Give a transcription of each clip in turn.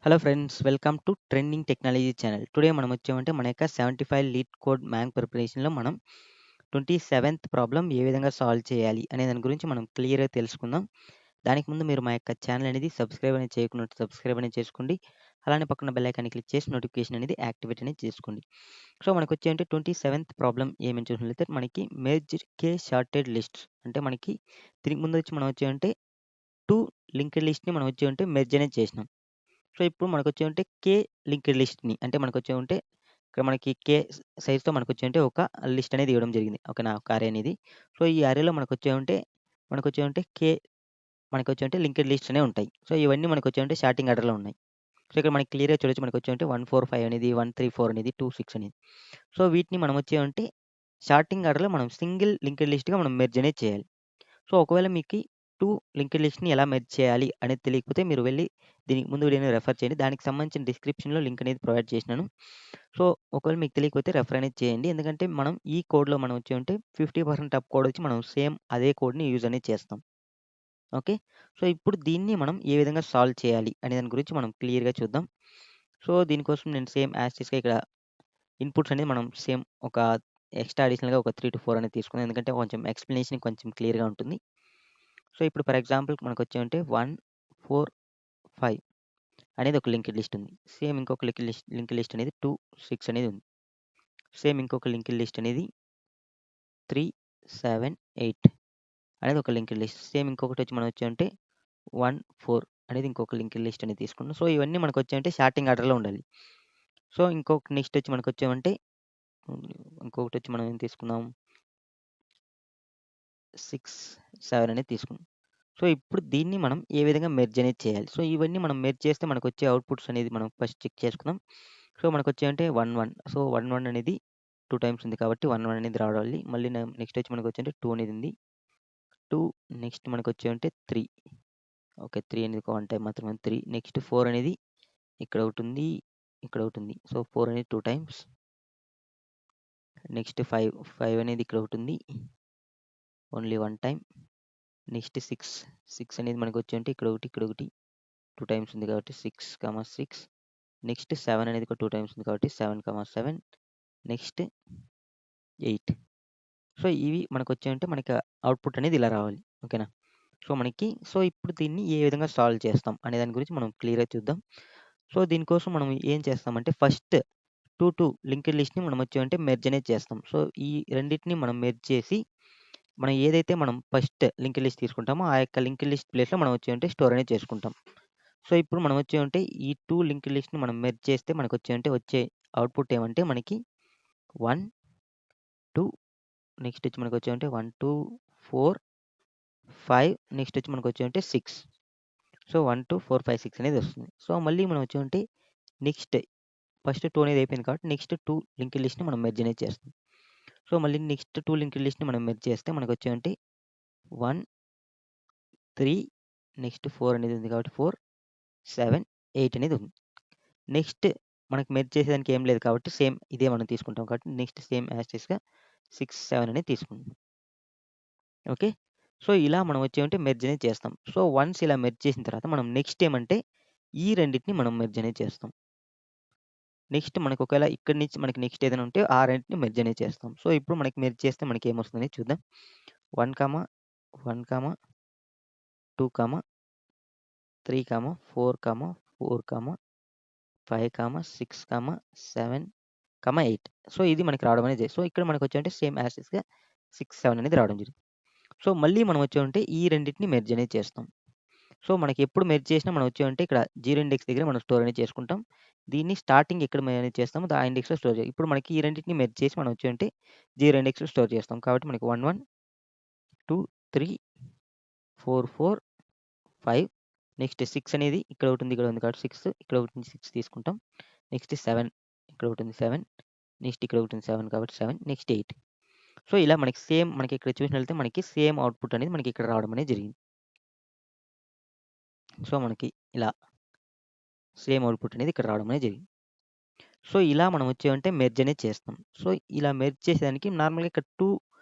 Hello friends, welcome to trending technology channel. Today మనం వచ్చామంటే మన యొక్క 75 లీడ్ కోడ్ మ్యాంగ్ ప్రిపరేషన్‌లో మనం 27థ్ ప్రాబ్లమ్ ఏ విధంగా సాల్వ్ చేయాలి అనే దాని గురించి మనం క్లియర్‌గా తెలుసుకుందాం. దానికి ముందు మీరు మా యొక్క ఛానల్ అనేది సబ్స్క్రైబ్ అనేది చేయకున్నట్టు సబ్స్క్రైబ్ అనేది చేసుకోండి. అలానే పక్కన బెల్ ఐకాన్‌ని క్లిక్ చేసి నోటిఫికేషన్ అనేది యాక్టివేట్ అనేది చేసుకోండి. సో మనకొచ్చేంటి 27థ్ ప్రాబ్లమ్ ఏమని చూసినట్లయితే మనకి మెర్జ్ కే షార్టెడ్ లిస్ట్స్ అంటే మనకి దీనికి ముందు వచ్చి మనం వచ్చేమంటే 2 లింక్డ్ లిస్ట్‌ని మనం వచ్చేమంటే మెర్జ్ అనేది చేసినాం. సో, ఇప్పుడు మనకొచ్చేమంటే కే లింక్డ్ లిస్ట్‌ని అంటే మనకొచ్చేమంటే ఇక్కడ మనకి కే సైజ్‌తో మనకొచ్చేమంటే ఒక లిస్ట్ అనేది ఇవ్వడం జరిగింది. ఓకేనా? ఒక అరే అనేది. సో, ఈ అరేలో మనకొచ్చేమంటే మనకొచ్చేమంటే లింక్డ్ లిస్ట్స్ అనేవి ఉంటాయి. సో, ఇవన్నీ మనకొచ్చేమంటే సార్టింగ్ ఆర్డర్‌లో ఉన్నాయి. సో, ఇక్కడ మనకి క్లియర్‌గా చూడొచ్చు మనకొచ్చేమంటే 145 అనేది, 134 అనేది, 26 అనేది. సో, వీటిని మనం వచ్చేమంటే సార్టింగ్ ఆర్డర్‌లో మనం సింగిల్ లింక్డ్ లిస్ట్‌గా మనం మెర్జ్ అనేది చేయాలి. సో, ఒకవేళ మీకి 2 లింక్డ్ లిస్ట్‌ని ఎలా మెర్జ్ చేయాలి అనేది తెలియకపోతే మీరు వెళ్లి దీనికి ముందు వీడియోని రెఫర్ చేయండి. దానికి సంబంధించిన డిస్క్రిప్షన్‌లో లింక్ అనేది ప్రొవైడ్ చేసినాను. సో, ఒకవేళ మీకు తెలియకపోతే రెఫర్ అనేది చేయండి. ఎందుకంటే మనం ఈ కోడ్‌లో మనం వచ్చి ఉంటే 50% అప్ కోడ్ వచ్చి మనం సేమ్ అదే కోడ్‌ని యూజ్ అనేది చేస్తాం. ఓకే. సో, ఇప్పుడు దీన్ని మనం ఏ విధంగా సాల్వ్ చేయాలి అనే దాని గురించి మనం క్లియర్‌గా చూద్దాం. సో, దీనికోసం నేను సేమ్ యాజ్ టీజ్‌గా ఇక్కడ ఇన్‌పుట్స్ అనేది మనం సేమ్ ఒక ఎక్స్‌ట్రా అడిషనల్‌గా ఒక 3-4 అనేది తీసుకున్నాం. ఎందుకంటే కొంచెం ఎక్స్‌ప్లనేషన్ కొంచెం క్లియర్‌గా ఉంటుంది. సో, ఇప్పుడు ఫర్ ఎగ్జాంపుల్ మనకొచ్చేమంటే 1, 4, 5 అనేది ఒక లింక్డ్ లిస్ట్ ఉంది. సేమ్ ఇంకొక లింక్డ్ లిస్ట్ అనేది 2, 6 అనేది ఉంది. సేమ్ ఇంకొక లింక్డ్ లిస్ట్ అనేది 3, 7, 8 అనేది ఒక లింక్డ్ లిస్ట్. సేమ్ ఇంకొకటొచ్చి మనం వచ్చామంటే 1, 4 అనేది ఇంకొక లింక్డ్ లిస్ట్ అనేది తీసుకున్నాం. సో, ఇవన్నీ మనకొచ్చాయంటే సార్టింగ్ ఆర్డర్‌లో ఉండాలి. సో, ఇంకొక నెక్స్ట్ వచ్చి మనకొచ్చామంటే ఇంకొకటొచ్చి మనం ఏం తీసుకున్నాం 6, 7 అనేది తీసుకున్నాం. సో, ఇప్పుడు దీన్ని మనం ఏ విధంగా మెర్జ్ అనేది చేయాలి. సో, ఇవన్నీ మనం మెర్జ్ చేస్తే మనకొచ్చే అవుట్‌పుట్స్ అనేది మనం ఫస్ట్ చెక్ చేసుకుందాం. సో, మనకొచ్చేయంటే 1, 1 సో, 1, 1 అనేది 2 టైమ్స్ ఉంది కాబట్టి 1, 1 అనేది రావాలి. మళ్ళీ నెక్స్ట్ వచ్చి మనకొచ్చేంటే 2 అనేది ఉంది. 2 నెక్స్ట్ మనకొచ్చేయంటే 3 ఓకే. 3 అనేది ఒక 1 టైమ్ మాత్రమే 3 నెక్స్ట్ 4 అనేది ఇక్కడ ఒకటుంది, ఇక్కడ ఒకటుంది. సో, 4 అనేది 2 టైమ్స్. నెక్స్ట్ 5, 5 అనేది ఇక్కడ ఒకటుంది. Only 1 time. నెక్స్ట్ 6, 6 అనేది మనకొచ్చేంటే ఇక్కడ ఒకటి, ఇక్కడ ఒకటి 2 టైమ్స్ ఉంది కాబట్టి 6, 6 నెక్స్ట్ 7 అనేది ఒక 2 టైమ్స్ ఉంది కాబట్టి 7, 7 నెక్స్ట్ 8 సో, ఇవి మనకొచ్చాయంటే మనకి అవుట్‌పుట్ అనేది ఇలా రావాలి. ఓకేనా? సో, ఇప్పుడు దీన్ని ఏ విధంగా సాల్వ్ చేస్తాం అనే దాని గురించి మనం క్లియర్‌గా చూద్దాం. సో, దీనికోసం మనం ఏం చేస్తామంటే ఫస్ట్ 2 లింక్డ్ లిస్ట్‌ని మనం వచ్చామంటే మెర్జ్ అనేది చేస్తాం. సో, ఈ రెండిటిని మనం మెర్జ్ చేసి మనం ఏదైతే మనం ఫస్ట్ లింక్డ్ లిస్ట్ తీసుకుంటామో ఆ యొక్క లింక్డ్ లిస్ట్ ప్లేస్‌లో మనం వచ్చామంటే స్టోర్ అనేది చేసుకుంటాం. సో, ఇప్పుడు మనం వచ్చామంటే ఈ 2 లింక్డ్ లిస్ట్‌ని మనం మెర్జ్ చేస్తే మనకొచ్చాయంటే వచ్చే అవుట్‌పుట్ ఏమంటే మనకి 1, 2 నెక్స్ట్ వచ్చి మనకొచ్చామంటే 1, 2, 4, 5 నెక్స్ట్ వచ్చి మనకొచ్చామంటే 6 సో, 1, 2, 4, 5, 6 అనేది వస్తుంది. సో, మళ్ళీ మనం వచ్చామంటే నెక్స్ట్ ఫస్ట్ 2 అనేది అయిపోయింది కాబట్టి నెక్స్ట్ 2 లింక్డ్ లిస్ట్‌ని మనం మెర్జ్ అనేది చేస్తాం. సో, మళ్ళీ నెక్స్ట్ 2 లింక్డ్ లిస్ట్‌ని మనం మెర్జ్ చేస్తే మనకొచ్చామంటే 1, 3 నెక్స్ట్ 4 అనేది ఉంది కాబట్టి 4, 7, 8 అనేది ఉంది. నెక్స్ట్ మనకి మెర్జ్ చేసేదానికి ఏం లేదు కాబట్టి సేమ్ ఇదే మనం తీసుకుంటాం కాబట్టి నెక్స్ట్ సేమ్ యాజ్ టీజ్‌గా 6, 7 అనేది తీసుకుంటాం. ఓకే. సో, ఇలా మనం వచ్చేమంటే మెర్జ్ అనేది చేస్తాం. సో, వన్స్ ఇలా మెర్జ్ చేసిన తర్వాత మనం నెక్స్ట్ ఏమంటే ఈ రెండిటిని మనం మెర్జ్ అనేది చేస్తాం. నెక్స్ట్ మనకు ఒకవేళ ఇక్కడి నుంచి మనకి నెక్స్ట్ ఏదైనా ఉంటే ఆ రెండిటిని మెర్జ్ అనేది చేస్తాం. సో, ఇప్పుడు మనకి మెర్జ్ చేస్తే మనకేమొస్తుందనేది చూద్దాం. 1, 1, 2, 3, 4, 4, 5, 6, 7, 8 సో, ఇది మనకి రావడం అనేది సో, ఇక్కడ మనకొచ్చేమంటే సేమ్ యాజ్ టీజ్‌గా 6, 7 అనేది రావడం జరిగింది. సో, మళ్ళీ మనం వచ్చామంటే ఈ రెండిటిని మెర్జ్ అనేది చేస్తాం. సో, మనకెప్పుడు మెర్జ్ చేసినా మనం వచ్చామంటే ఇక్కడ 0 ఇండెక్స్ దగ్గర మనం స్టోర్ అనేది చేసుకుంటాం. దీన్ని స్టార్టింగ్ ఎక్కడ మేనేజ్ చేస్తామో ఆ ఇండెక్స్‌లో స్టోర్ చేయాలి. ఇప్పుడు మనకి ఈ రెండిటిని మెర్జ్ చేసి మనం వచ్చామంటే 0 ఇండెక్స్‌లో స్టోర్ చేస్తాం. కాబట్టి మనకి 1, 1, 2, 3, 4, 4, 5 నెక్స్ట్ 6 అనేది ఇక్కడ ఒకటుంది, ఇక్కడ ఉంది కాబట్టి 6 ఇక్కడ ఒకటి 6 తీసుకుంటాం. నెక్స్ట్ 7 ఇక్కడ ఒకటుంది 7 నెక్స్ట్ ఇక్కడ ఒకటుంది 7 కాబట్టి 7 నెక్స్ట్ 8 సో, ఇలా మనకి సేమ్ మనకి ఇక్కడ చూసినట్లయితే మనకి సేమ్ అవుట్‌పుట్ అనేది మనకి ఇక్కడ రావడం అనేది జరిగింది. సో, మనకి ఇలా సేమ్ అవుట్‌పుట్ అనేది ఇక్కడ రావడం అనేది జరిగింది. సో, ఇలా మనం వచ్చేమంటే మెర్జ్ అనేది చేస్తాం. సో, ఇలా మెర్జ్ చేసేదానికి నార్మల్‌గా ఇక్కడ 2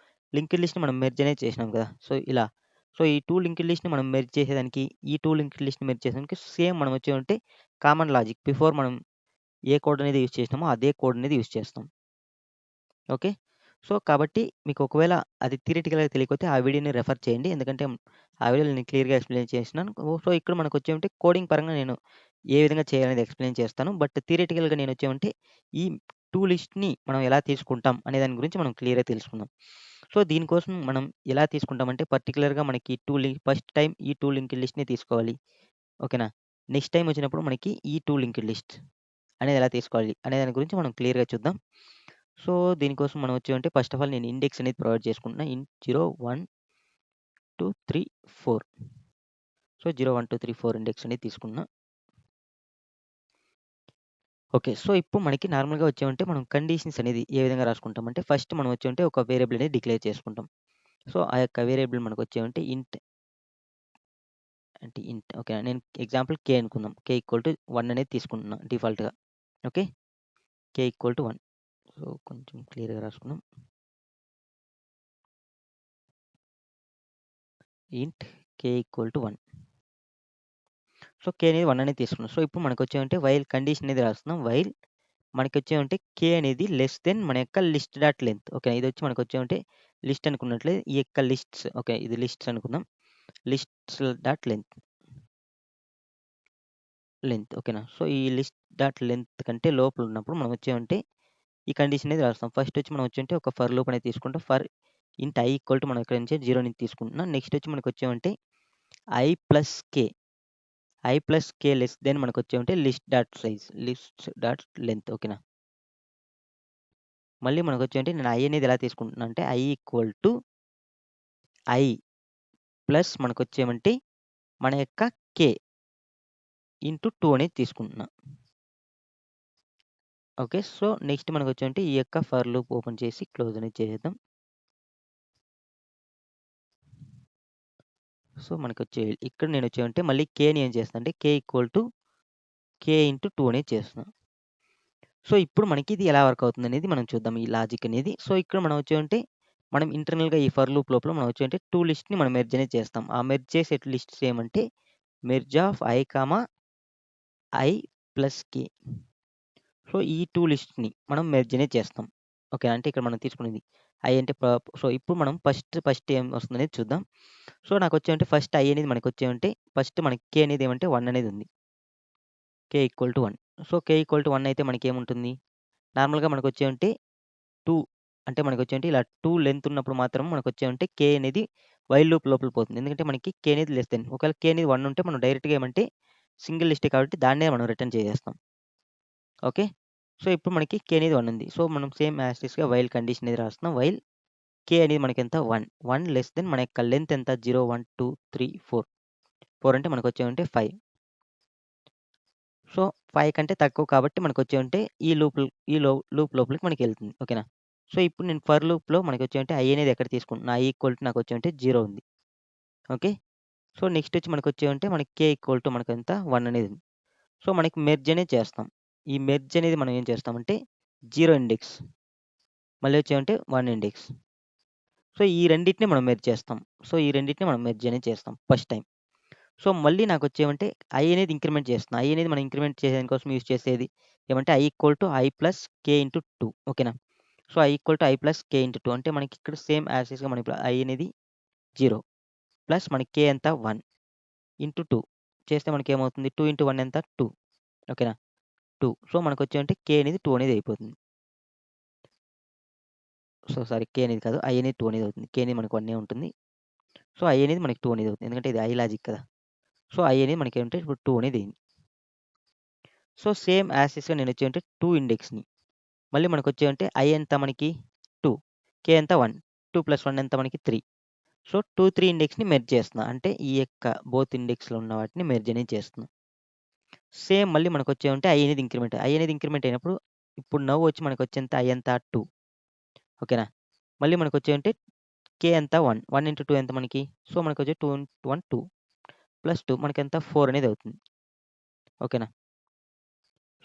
లింక్డ్ లిస్ట్‌ని మనం మెర్జ్ అనేది చేసినాం కదా! సో, ఇలా సో, ఈ 2 లింక్డ్ లిస్ట్‌ని మనం మెర్జ్ చేసేదానికి, ఈ 2 లింక్డ్ లిస్ట్‌ని మెర్జ్ చేసేదానికి సేమ్ మనం వచ్చేమంటే కామన్ లాజిక్. బిఫోర్ మనం ఏ కోడ్ అనేది యూజ్ చేసినామో అదే కోడ్ అనేది యూజ్ చేస్తాం. ఓకే. సో, కాబట్టి మీకు ఒకవేళ అది థియరిటికల్‌గా తెలియకపోతే ఆ వీడియోని రెఫర్ చేయండి. ఎందుకంటే ఆ వీడియోలో నేను క్లియర్‌గా ఎక్స్‌ప్లెయిన్ చేసినాను. సో, ఇక్కడ మనకొచ్చేమంటే కోడింగ్ పరంగా నేను ఏ విధంగా చేయాలనేది ఎక్స్‌ప్లెయిన్ చేస్తాను. బట్ థియరిటికల్‌గా నేనొచ్చేమంటే ఈ 2 లిస్ట్‌ని మనం ఎలా తీసుకుంటాం అనే దాని గురించి మనం క్లియర్‌గా తెలుసుకుందాం. సో, దీనికోసం మనం ఎలా తీసుకుంటామంటే పర్టిక్యులర్‌గా మనకి ఫస్ట్ టైమ్ ఈ 2 లింక్డ్ లిస్ట్‌ని తీసుకోవాలి. ఓకేనా? నెక్స్ట్ టైమ్ వచ్చినప్పుడు మనకి ఈ 2 లింక్డ్ లిస్ట్ అనేది ఎలా తీసుకోవాలి అనే దాని గురించి మనం క్లియర్‌గా చూద్దాం. సో, దీనికోసం మనం వచ్చేమంటే ఫస్ట్ ఆఫ్ ఆల్ నేను ఇండెక్స్ అనేది ప్రొవైడ్ చేసుకుంటున్నా. ఇంట్ 0, 1, 2, 3, 4. సో, 0, 1, 2, 3, 4 ఇండెక్స్ అనేది తీసుకున్నా. ఓకే. సో, ఇప్పుడు మనకి నార్మల్‌గా వచ్చామంటే మనం కండిషన్స్ అనేది ఏ విధంగా రాసుకుంటామంటే ఫస్ట్ మనం వచ్చామంటే ఒక వేరియబుల్ అనేది డిక్లేర్ చేసుకుంటాం. సో, ఆ యొక్క వేరియబుల్ మనకొచ్చేమంటే ఇంట్ ఓకే. నేను ఎగ్జాంపుల్ కే అనుకుందాం. కే ఈక్వల్ టు 1 అనేది తీసుకుంటున్నా డిఫాల్ట్‌గా. Okay. K equal to 1. So, కొంచెం క్లియర్‌గా రాసుకుందాం. ఇంట్ కే ఈక్వల్ టు 1. సో, కే అనేది 1 అనేది తీసుకున్నాం. సో, ఇప్పుడు మనకొచ్చేమంటే వైల్ కండిషన్ అనేది రాస్తున్నాం. వైల్ మనకొచ్చేమంటే కే అనేది లెస్ దెన్ మన యొక్క లిస్ట్ డాట్ లెంత్. ఓకే. ఇదొచ్చి మనకొచ్చేమంటే లిస్ట్ అనుకున్నట్లే ఈ యొక్క లిస్ట్స్ ఓకే. ఇది లిస్ట్స్ అనుకుందాం. లిస్ట్స్ డాట్ లెంత్ ఓకేనా. సో, ఈ లిస్ట్ డాట్ లెంత్ కంటే లోపల ఉన్నప్పుడు మనం వచ్చేమంటే ఈ కండిషన్ అనేది రాస్తాం. ఫస్ట్ వచ్చి మనం వచ్చేమంటే ఒక ఫర్ లూప్ అనేది తీసుకుంటాం. ఫర్ ఇంట్ ఐ ఈక్వల్ టు మనం ఇక్కడ నుంచి 0 నుంచి తీసుకుంటున్నాం. నెక్స్ట్ వచ్చి మనకొచ్చేమంటే i plus k. I plus k less than మనకొచ్చేమంటే లిస్ట్ డాట్ లెంత్ ఓకేనా. మళ్ళీ మనకొచ్చేమంటే నేను ఐ అనేది ఎలా తీసుకుంటున్నా అంటే i equal to i plus మనకొచ్చేమంటే మన యొక్క కే ఇంటూ 2 అనేది తీసుకుంటున్నా. ఓకే. సో, నెక్స్ట్ మనకొచ్చేమంటే ఈ యొక్క ఫర్ లూప్ ఓపెన్ చేసి క్లోజ్ అనేది చేసేద్దాం. సో, ఇక్కడ నేనొచ్చేమంటే మళ్ళీ కేని ఏం చేస్తా అంటే కే ఈక్వల్ టు కే ఇంటూ 2 అనేది చేస్తున్నా. సో, ఇప్పుడు మనకి ఇది ఎలా వర్క్ అవుతుందనేది మనం చూద్దాం ఈ లాజిక్ అనేది. సో, ఇక్కడ మనం వచ్చేమంటే మనం ఇంటర్నల్‌గా ఈ ఫర్ లూప్ లోపల మనం వచ్చేమంటే 2 లిస్ట్‌ని మనం మెర్జ్ అనేది చేస్తాం. ఆ మెర్జ్ చేసే లిస్ట్స్ ఏమంటే merge of I, I plus K. So, ఈ 2 లిస్ట్‌ని మనం మెర్జ్ అనేది చేస్తాం. ఓకే. అంటే ఇక్కడ మనం తీసుకునేది ఐ అంటే సో, ఇప్పుడు మనం ఫస్ట్ ఏం వస్తుందనేది చూద్దాం. సో, నాకొచ్చేమంటే ఫస్ట్ ఐ అనేది మనకొచ్చేమంటే ఫస్ట్ మనకి కే అనేది ఏమంటే 1 అనేది ఉంది. K equal to 1. సో, కే ఈక్వల్ టు 1 అయితే మనకేముంటుంది? నార్మల్‌గా మనకొచ్చేమంటే 2 అంటే మనకొచ్చేమంటే ఇలా 2 లెంత్ ఉన్నప్పుడు మాత్రం మనకొచ్చేమంటే కే అనేది వైల్ లూప్ లోపలికి పోతుంది. ఎందుకంటే మనకి కే అనేది లెస్ దెన్. ఒకవేళ కే అనేది 1 ఉంటే మనం డైరెక్ట్‌గా ఏమంటే సింగిల్ లిస్టే కాబట్టి దాన్నే మనం రిటర్న్ చేసేస్తాం. ఓకే. సో, ఇప్పుడు మనకి కే అనేది 1 ఉంది. సో, మనం సేమ్ యాజ్ టీజ్‌గా వైల్ కండిషన్ అనేది రాస్తున్నాం. వైల్ కే అనేది మనకెంత 1. 1 లెస్ దెన్ మన యొక్క లెంత్ ఎంత 0, 1, 2, 3, 4. 4 అంటే మనకొచ్చేమంటే 5. సో, 5 కంటే తక్కువ కాబట్టి మనకొచ్చేమంటే ఈ లూప్ లోపలికి మనకెళ్తుంది. ఓకేనా. సో, ఇప్పుడు నేను ఫర్ లూప్‌లో మనకొచ్చేమంటే ఐ అనేది ఎక్కడ తీసుకుంటున్నా? ఐ ఈక్వల్ టు నాకొచ్చేమంటే 0 ఉంది. ఓకే. సో, నెక్స్ట్ వచ్చి మనకొచ్చేమంటే మనకి కే ఈక్వల్ టు మనకెంత 1 అనేది ఉంది. సో, మనకి మెర్జ్ అనేది చేస్తాం. ఈ మెర్జ్ అనేది మనం ఏం చేస్తామంటే 0 ఇండెక్స్ మళ్ళీ వచ్చేమంటే 1 ఇండెక్స్. సో, ఈ రెండిటిని మనం మెర్జ్ చేస్తాం. సో, ఈ రెండిటిని మనం మెర్జ్ అనేది చేస్తాం ఫస్ట్ టైమ్. సో, మళ్ళీ నాకొచ్చేమంటే ఐ అనేది ఇంక్రిమెంట్ చేస్తున్నా. ఐ అనేది మనం ఇంక్రిమెంట్ చేసేదాని కోసం యూజ్ చేసేది ఏమంటే I equal to i plus K into 2 ఓకేనా. So, I equal to i plus K into 2 అంటే మనకి ఇక్కడ సేమ్ యాజ్ టీజ్‌గా మనం ఇప్పుడు ఐ అనేది 0 ప్లస్ మనకి కే ఎంత 1 ఇంటూ 2 చేస్తే మనకేమవుతుంది 2 ఇంటూ 1 ఎంత 2 ఓకేనా. 2 సో, మనకొచ్చేమంటే కే అనేది 2 అనేది అయిపోతుంది. సో, సారీ కే అనేది కాదు. ఐ అనేది 2 అనేది అవుతుంది. కే అనేది మనకు 1 ఉంటుంది. సో, ఐ అనేది మనకి 2 అనేది అవుతుంది. ఎందుకంటే ఇది ఐ లాజిక్ కదా. సో, ఐ అనేది మనకేమంటే ఇప్పుడు 2 అనేది అయింది. సో, సేమ్ యాజ్ టీజ్‌గా నేనొచ్చేమంటే 2 ఇండెక్స్‌ని మళ్ళీ మనకొచ్చేమంటే ఐ ఎంత మనకి 2, కే ఎంత 1, 2 ప్లస్ 1 ఎంత మనకి 3. సో, 2, 3 ఇండెక్స్‌ని మెర్జ్ చేస్తున్నా. అంటే ఈ యొక్క బోత్ ఇండెక్స్‌లో ఉన్న వాటిని మెర్జ్ అనేది చేస్తున్నా. సేమ్ మళ్ళీ మనకొచ్చేమంటే ఐ అనేది ఇంక్రిమెంట్ అయినప్పుడు ఇప్పుడు నౌ వచ్చి మనకొచ్చేంత ఐ ఎంత 2 ఓకేనా. మళ్ళీ మనకొచ్చేమంటే కే ఎంత 1, 1 ఇంటూ 2 ఎంత మనకి? సో, మనకొచ్చే 2 ఇంటూ 1 2 ప్లస్ 2 మనకెంత 4 అనేది అవుతుంది. ఓకేనా.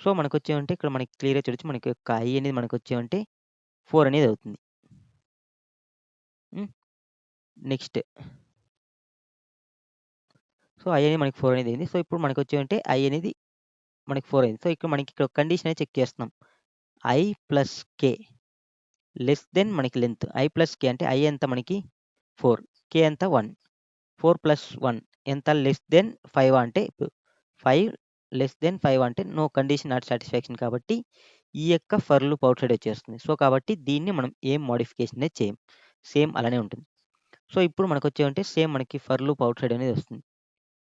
సో, మనకొచ్చేమంటే ఇక్కడ మనకి క్లియర్‌గా చూడొచ్చు మనకి యొక్క ఐ అనేది మనకొచ్చేమంటే 4 అనేది అవుతుంది. హ్మ్. నెక్స్ట్ సో, i అనేది మనకి 4 అనేది అయింది. సో, ఇప్పుడు మనకొచ్చేమంటే i అనేది మనకి 4 అయింది. సో, ఇక్కడ మనకి ఇక్కడ కండిషన్ అనేది చెక్ చేస్తున్నాం. i plus k less than మనకి లెంత్. i ప్లస్ k అంటే i ఎంత మనకి 4, k ఎంత 1. 4 ప్లస్ 1 ఎంత లెస్ దెన్ 5 అంటే 5 లెస్ దెన్ 5 అంటే నో కండిషన్ నాట్ సాటిస్ఫాక్షన్ కాబట్టి ఈ యొక్క ఫర్ లూప్ అవుట్ సైడ్ వచ్చేస్తుంది. సో, కాబట్టి దీన్ని మనం ఏం మోడిఫికేషన్ అనేది చేయం. సేమ్ అలానే ఉంటుంది. సో, ఇప్పుడు మనకొచ్చేమంటే సేమ్ మనకి ఫర్ లూప్ అవుట్ సైడ్ అనేది వస్తుంది.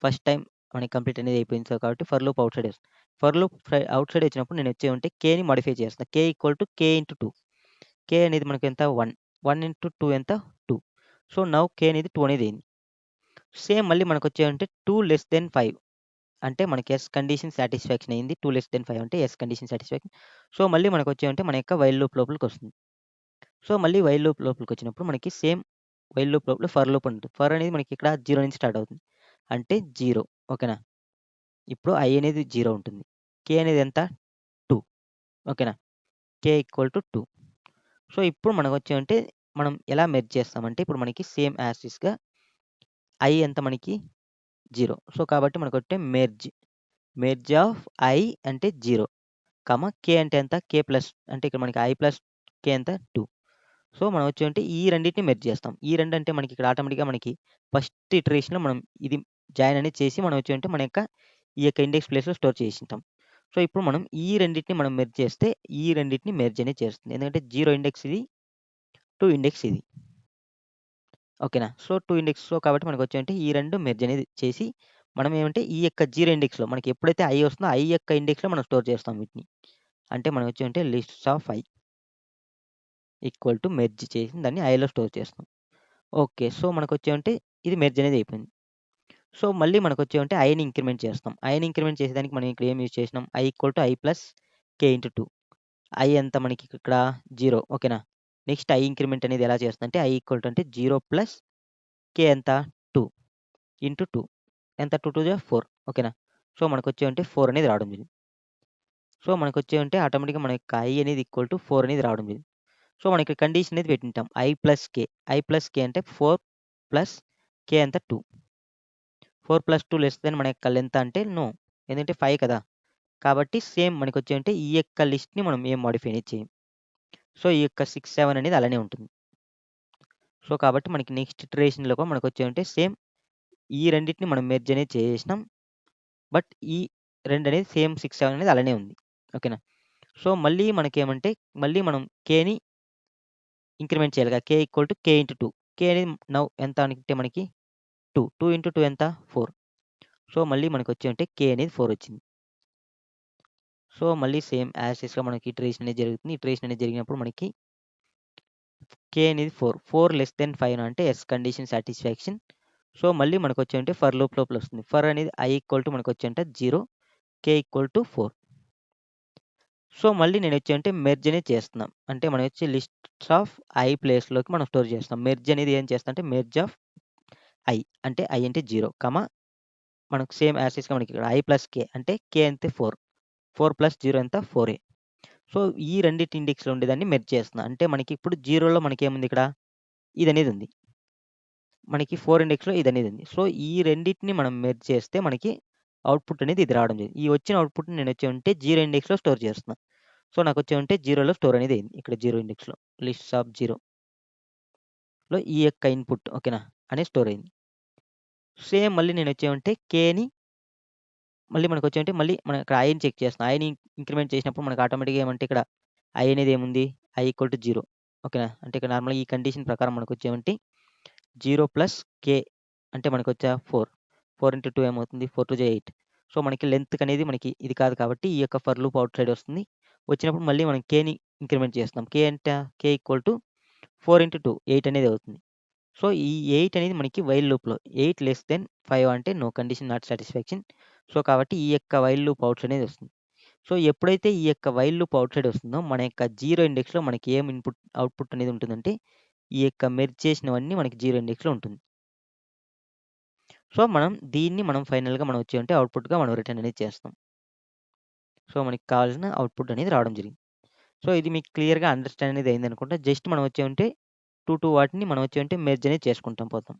ఫస్ట్ టైం మనకి కంప్లీట్ అనేది అయిపోయింది. సో, కాబట్టి ఫర్ లూప్ అవుట్ సైడ్ వస్తుంది. ఫర్ లూప్ అవుట్ సైడ్ వచ్చినప్పుడు నేను వచ్చేమంటే కేని మోడిఫై చేస్తాను. k equal to k into 2. k అనేది మనకి ఎంత 1. 1 ఇంటూ 2 ఎంత 2. సో, నౌ k అనేది 2 అనేది అయింది. సేమ్ మళ్ళీ మనకొచ్చేమంటే 2 లెస్ దెన్ 5 అంటే మనకి యెస్ కండిషన్ సాటిస్ఫాక్షన్ అయింది. 2 లెస్ దెన్ 5 అంటే యెస్ కండిషన్ సాటిస్ఫాక్షన్. సో, మళ్ళీ మనకొచ్చేమంటే మన యొక్క వైల్ లూప్ లోపలికొస్తుంది. సో, మళ్ళీ వైల్ లూప్ లోపలికొచ్చినప్పుడు మనకి సేమ్ వైల్ లూప్ లోపల ఫర్ లూప్ ఉంటుంది. ఫర్ అనేది మనకి ఇక్కడ 0 నుంచి స్టార్ట్ అవుతుంది. అంటే 0 ఓకేనా? ఇప్పుడు i అనేది 0 ఉంటుంది. k అనేది ఎంత 2 ఓకేనా? k equal to 2. సో, ఇప్పుడు మనకొచ్చేమంటే మనం ఎలా మెర్జ్ చేస్తామంటే ఇప్పుడు మనకి సేమ్ యాజ్ టీజ్‌గా i ఎంత మనకి 0. సో, కాబట్టి మనకొట్టే మెర్జ్ ఆఫ్ i అంటే 0, k అంటే ఎంత k ప్లస్ అంటే ఇక్కడ మనకి i ప్లస్ k ఎంత 2. సో, మనం వచ్చేమంటే ఈ రెండిటిని మెర్జ్ చేస్తాం. ఈ 2 అంటే మనకి ఇక్కడ ఆటోమేటిక్‌గా మనకి ఫస్ట్ ఇటరేషన్‌లో మనం ఇది జాయిన్ అనేది చేసి మనం వచ్చేమంటే మన యొక్క ఈ యొక్క ఇండెక్స్ ప్లేస్‌లో స్టోర్ చేసుంటాం. సో, ఇప్పుడు మనం ఈ రెండిటిని మనం మెర్జ్ చేస్తే ఈ రెండిటిని మెర్జ్ అనేది చేస్తుంది. ఎందుకంటే 0 ఇండెక్స్ ఇది, 2 ఇండెక్స్ ఇది. ఓకేనా? సో, 2 ఇండెక్స్ సో, కాబట్టి మనకొచ్చేమంటే ఈ 2 మెర్జ్ అనేది చేసి మనం ఏమంటే ఈ యొక్క 0 ఇండెక్స్‌లో మనకి ఎప్పుడైతే i వస్తుందో i యొక్క ఇండెక్స్‌లో మనం స్టోర్ చేస్తాం వీటిని. అంటే మనం వచ్చేమంటే lists of i equal to merge చేసి దాన్ని iలో స్టోర్ చేస్తాం. ఓకే. సో, మనకొచ్చేమంటే ఇది మెర్జ్ అనేది అయిపోయింది. సో, మళ్ళీ మనకొచ్చేమంటే iని ఇంక్రిమెంట్ చేస్తాం. iని ఇంక్రిమెంట్ చేసేదానికి మనం ఇక్కడ ఏం యూజ్ చేసినాం i equal to i plus k into 2. i ఎంత మనకి ఇక్కడ 0 ఓకేనా? నెక్స్ట్ i ఇంక్రిమెంట్ అనేది ఎలా చేస్తుందంటే i ఈక్వల్ టు అంటే 0 ప్లస్ k ఎంత 2 ఇంటూ 2 ఎంత 2 2 జా 4 ఓకేనా? సో, మనకొచ్చేమంటే 4 అనేది రావడం జరిగింది. సో, మనకొచ్చేమంటే ఆటోమేటిక్‌గా మన యొక్క i అనేది ఈక్వల్ టు 4 అనేది రావడం జరిగింది. సో, మనకి కండిషన్ అనేది పెట్టింటాం i ప్లస్ k అంటే 4 ప్లస్ k ఎంత 2. 4 ప్లస్ 2 లెస్ దెన్ మన యొక్క లెంత్ అంటే నో. ఎందుకంటే 5 కదా! కాబట్టి సేమ్ మనకొచ్చేమంటే ఈ యొక్క లిస్ట్‌ని మనం ఏం మోడిఫై అనేది చేయం. సో, ఈ యొక్క 6, 7 అనేది అలానే ఉంటుంది. సో, కాబట్టి మనకి నెక్స్ట్ ఇటరేషన్‌లో కూడా మనకొచ్చేమంటే సేమ్ ఈ రెండిటిని మనం మెర్జ్ అనేది చేసేసినాం. బట్ ఈ 2 అనేది సేమ్ 6, 7 అనేది అలానే ఉంది. ఓకేనా? సో, మళ్ళీ మనకేమంటే మళ్ళీ మనం kని ఇంక్రిమెంట్ చేయాలిగా. k equal to k into 2. k అనేది నౌ ఎంత అంటే మనకి 2. 2 ఇంటూ 2 ఎంత 4. సో, మళ్ళీ మనకొచ్చేమంటే k అనేది 4 వచ్చింది. సో, మళ్ళీ సేమ్ యాజ్ టీజ్‌గా మనకి ఇటరేషన్ అనేది జరుగుతుంది. ఇటరేషన్ అనేది జరిగినప్పుడు మనకి k అనేది 4. 4 లెస్ దెన్ 5 అంటే యెస్ కండిషన్ సాటిస్ఫాక్షన్. సో, మళ్ళీ మనకొచ్చేమంటే ఫర్ లూప్ లోపల వస్తుంది. ఫర్ అనేది i ఈక్వల్ టు మనకొచ్చేంటే 0, k ఈక్వల్ టు 4. సో, మళ్ళీ నేనొచ్చేంటే మెర్జ్ అనేది చేస్తున్నాం. అంటే మనం వచ్చి లిస్ట్స్ ఆఫ్ i ప్లేస్‌లోకి మనం స్టోర్ చేస్తాం. మెర్జ్ అనేది ఏం చేస్తాం అంటే మెర్జ్ ఆఫ్ i అంటే i అంటే 0, మనకు సేమ్ యాజ్ టీజ్‌గా మనకి ఇక్కడ i ప్లస్ k అంటే k అంటే 4. 4 ప్లస్ 0 ఎంత 4a. సో, ఈ రెండిటి ఇండెక్స్‌లో ఉండేదాన్ని మెర్జ్ చేస్తున్నా. అంటే మనకి ఇప్పుడు 0లో మనకేముంది ఇక్కడ ఇదనేది ఉంది. మనకి 4 ఇండెక్స్‌లో ఇదనేది ఉంది. సో, ఈ రెండిటిని మనం మెర్జ్ చేస్తే మనకి అవుట్‌పుట్ అనేది ఇది రావడం జరిగింది. ఈ వచ్చిన అవుట్‌పుట్‌ని నేనొచ్చేమంటే 0 ఇండెక్స్‌లో స్టోర్ చేస్తున్నా. సో, నాకొచ్చేమంటే 0లో స్టోర్ అనేది అయింది. ఇక్కడ 0 ఇండెక్స్‌లో లిస్ట్స్ ఆఫ్ 0లో ఈ యొక్క ఇన్‌పుట్ ఓకేనా? అనేది స్టోర్ అయింది. సేమ్ మళ్ళీ నేనొచ్చేమంటే kని మళ్ళీ మనకొచ్చేమంటే మళ్ళీ మనం ఇక్కడ iని చెక్ చేస్తున్నాం. iని ఇంక్రిమెంట్ చేసినప్పుడు మనకు ఆటోమేటిక్‌గా ఏమంటే ఇక్కడ i అనేది ఏముంది? i ఈక్వల్ టు 0 ఓకేనా? అంటే ఇక్కడ నార్మల్‌గా ఈ కండిషన్ ప్రకారం మనకొచ్చేమంటే 0 ప్లస్ k అంటే మనకొచ్చా 4. 4 ఇంటూ 2 ఏమవుతుంది? 4 2 జా 8. సో, మనకి లెంత్ అనేది మనకి ఇది కాదు కాబట్టి ఈ యొక్క ఫర్ లూప్ అవుట్ సైడ్ వస్తుంది. వచ్చినప్పుడు మళ్ళీ మనం kని ఇంక్రిమెంట్ చేస్తున్నాం. k ఎంత? k ఈక్వల్ టు 4 ఇంటూ 2 8 అనేది అవుతుంది. సో, ఈ 8 అనేది మనకి వైల్ లూప్‌లో 8 లెస్ దెన్ 5 అంటే no condition not satisfaction. So, కాబట్టి ఈ యొక్క వైల్ లూప్ అవుట్ సైడ్ అనేది వస్తుంది. సో, ఎప్పుడైతే ఈ యొక్క వైల్ లూప్ అవుట్ సైడ్ వస్తుందో మన యొక్క 0 ఇండెక్స్‌లో మనకి ఏం అవుట్‌పుట్ అనేది ఉంటుందంటే ఈ యొక్క మెర్జ్ చేసినవన్నీ మనకి 0 ఇండెక్స్‌లో ఉంటుంది. సో, మనం ఫైనల్‌గా మనం వచ్చేమంటే అవుట్‌పుట్‌గా మనం రిటర్న్ అనేది చేస్తాం. సో, మనకి కావాల్సిన అవుట్‌పుట్ అనేది రావడం జరిగింది. సో, ఇది మీకు క్లియర్‌గా అండర్‌స్టాండ్ అనేది అయిందనుకుంటా. జస్ట్ మనం వచ్చేమంటే 2 వాటిని మనం వచ్చేమంటే మెర్జ్ అనేది చేసుకుంటాం పోతాం.